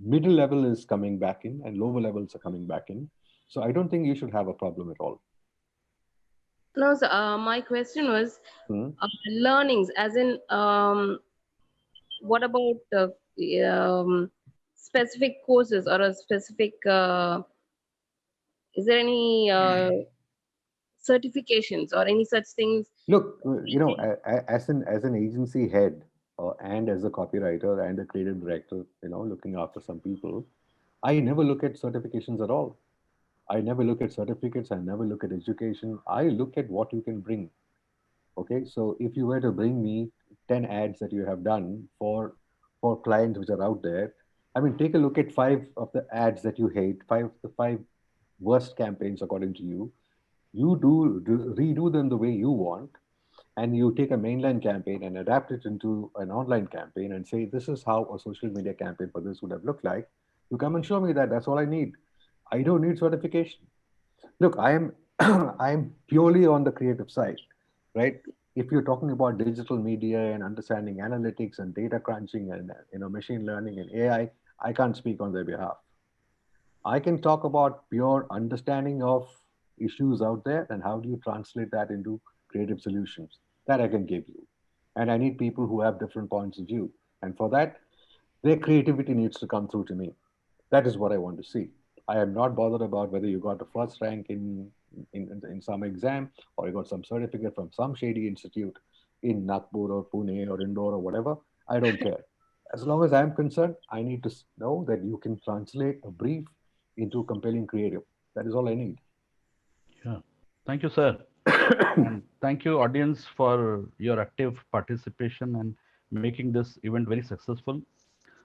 middle level is coming back in, and lower levels are coming back in. So I don't think you should have a problem at all. No, sir. My question was learnings, as in, what about specific courses or a specific? Is there any certifications or any such things? Look, as an agency head and as a copywriter and a creative director, looking after some people, I never look at certifications at all. I never look at certificates. I never look at education. I look at what you can bring. Okay, so if you were to bring me 10 ads that you have done for clients which are out there, I mean, take a look at 5 of the ads that you hate, the 5 worst campaigns according to you. You redo them the way you want, and you take a mainline campaign and adapt it into an online campaign and say, this is how a social media campaign for this would have looked like. You come and show me that. That's all I need. I don't need certification. Look, I am I'm purely on the creative side, right? If you're talking about digital media and understanding analytics and data crunching and machine learning and AI, I can't speak on their behalf. I can talk about pure understanding of issues out there and how do you translate that into creative solutions. That I can give you. And I need people who have different points of view. And for that, their creativity needs to come through to me. That is what I want to see. I am not bothered about whether you got the first rank in some exam or you got some certificate from some shady institute in Nagpur or Pune or Indore or whatever. I don't care. As long as I'm concerned, I need to know that you can translate a brief into compelling creative. That is all I need. Yeah. Thank you, sir. And thank you, audience, for your active participation and making this event very successful.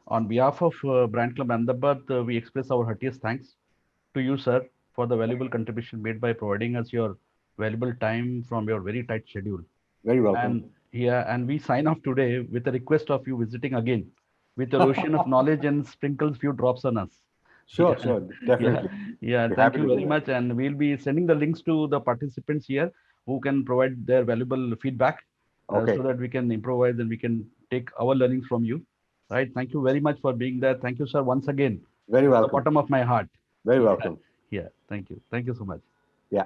On behalf of Brand Club Ahmedabad, we express our heartiest thanks to you, sir, for the valuable contribution made by providing us your valuable time from your very tight schedule. Very welcome. And we sign off today with a request of you visiting again with your ocean of knowledge and sprinkles few drops on us. Sure, definitely. Thank you very much. And we'll be sending the links to the participants here who can provide their valuable feedback so that we can improvise and we can take our learnings from you. Right. Thank you very much for being there. Thank you, sir, once again. Very welcome. From the bottom of my heart. Very welcome. Yeah. Thank you. Thank you so much. Yeah.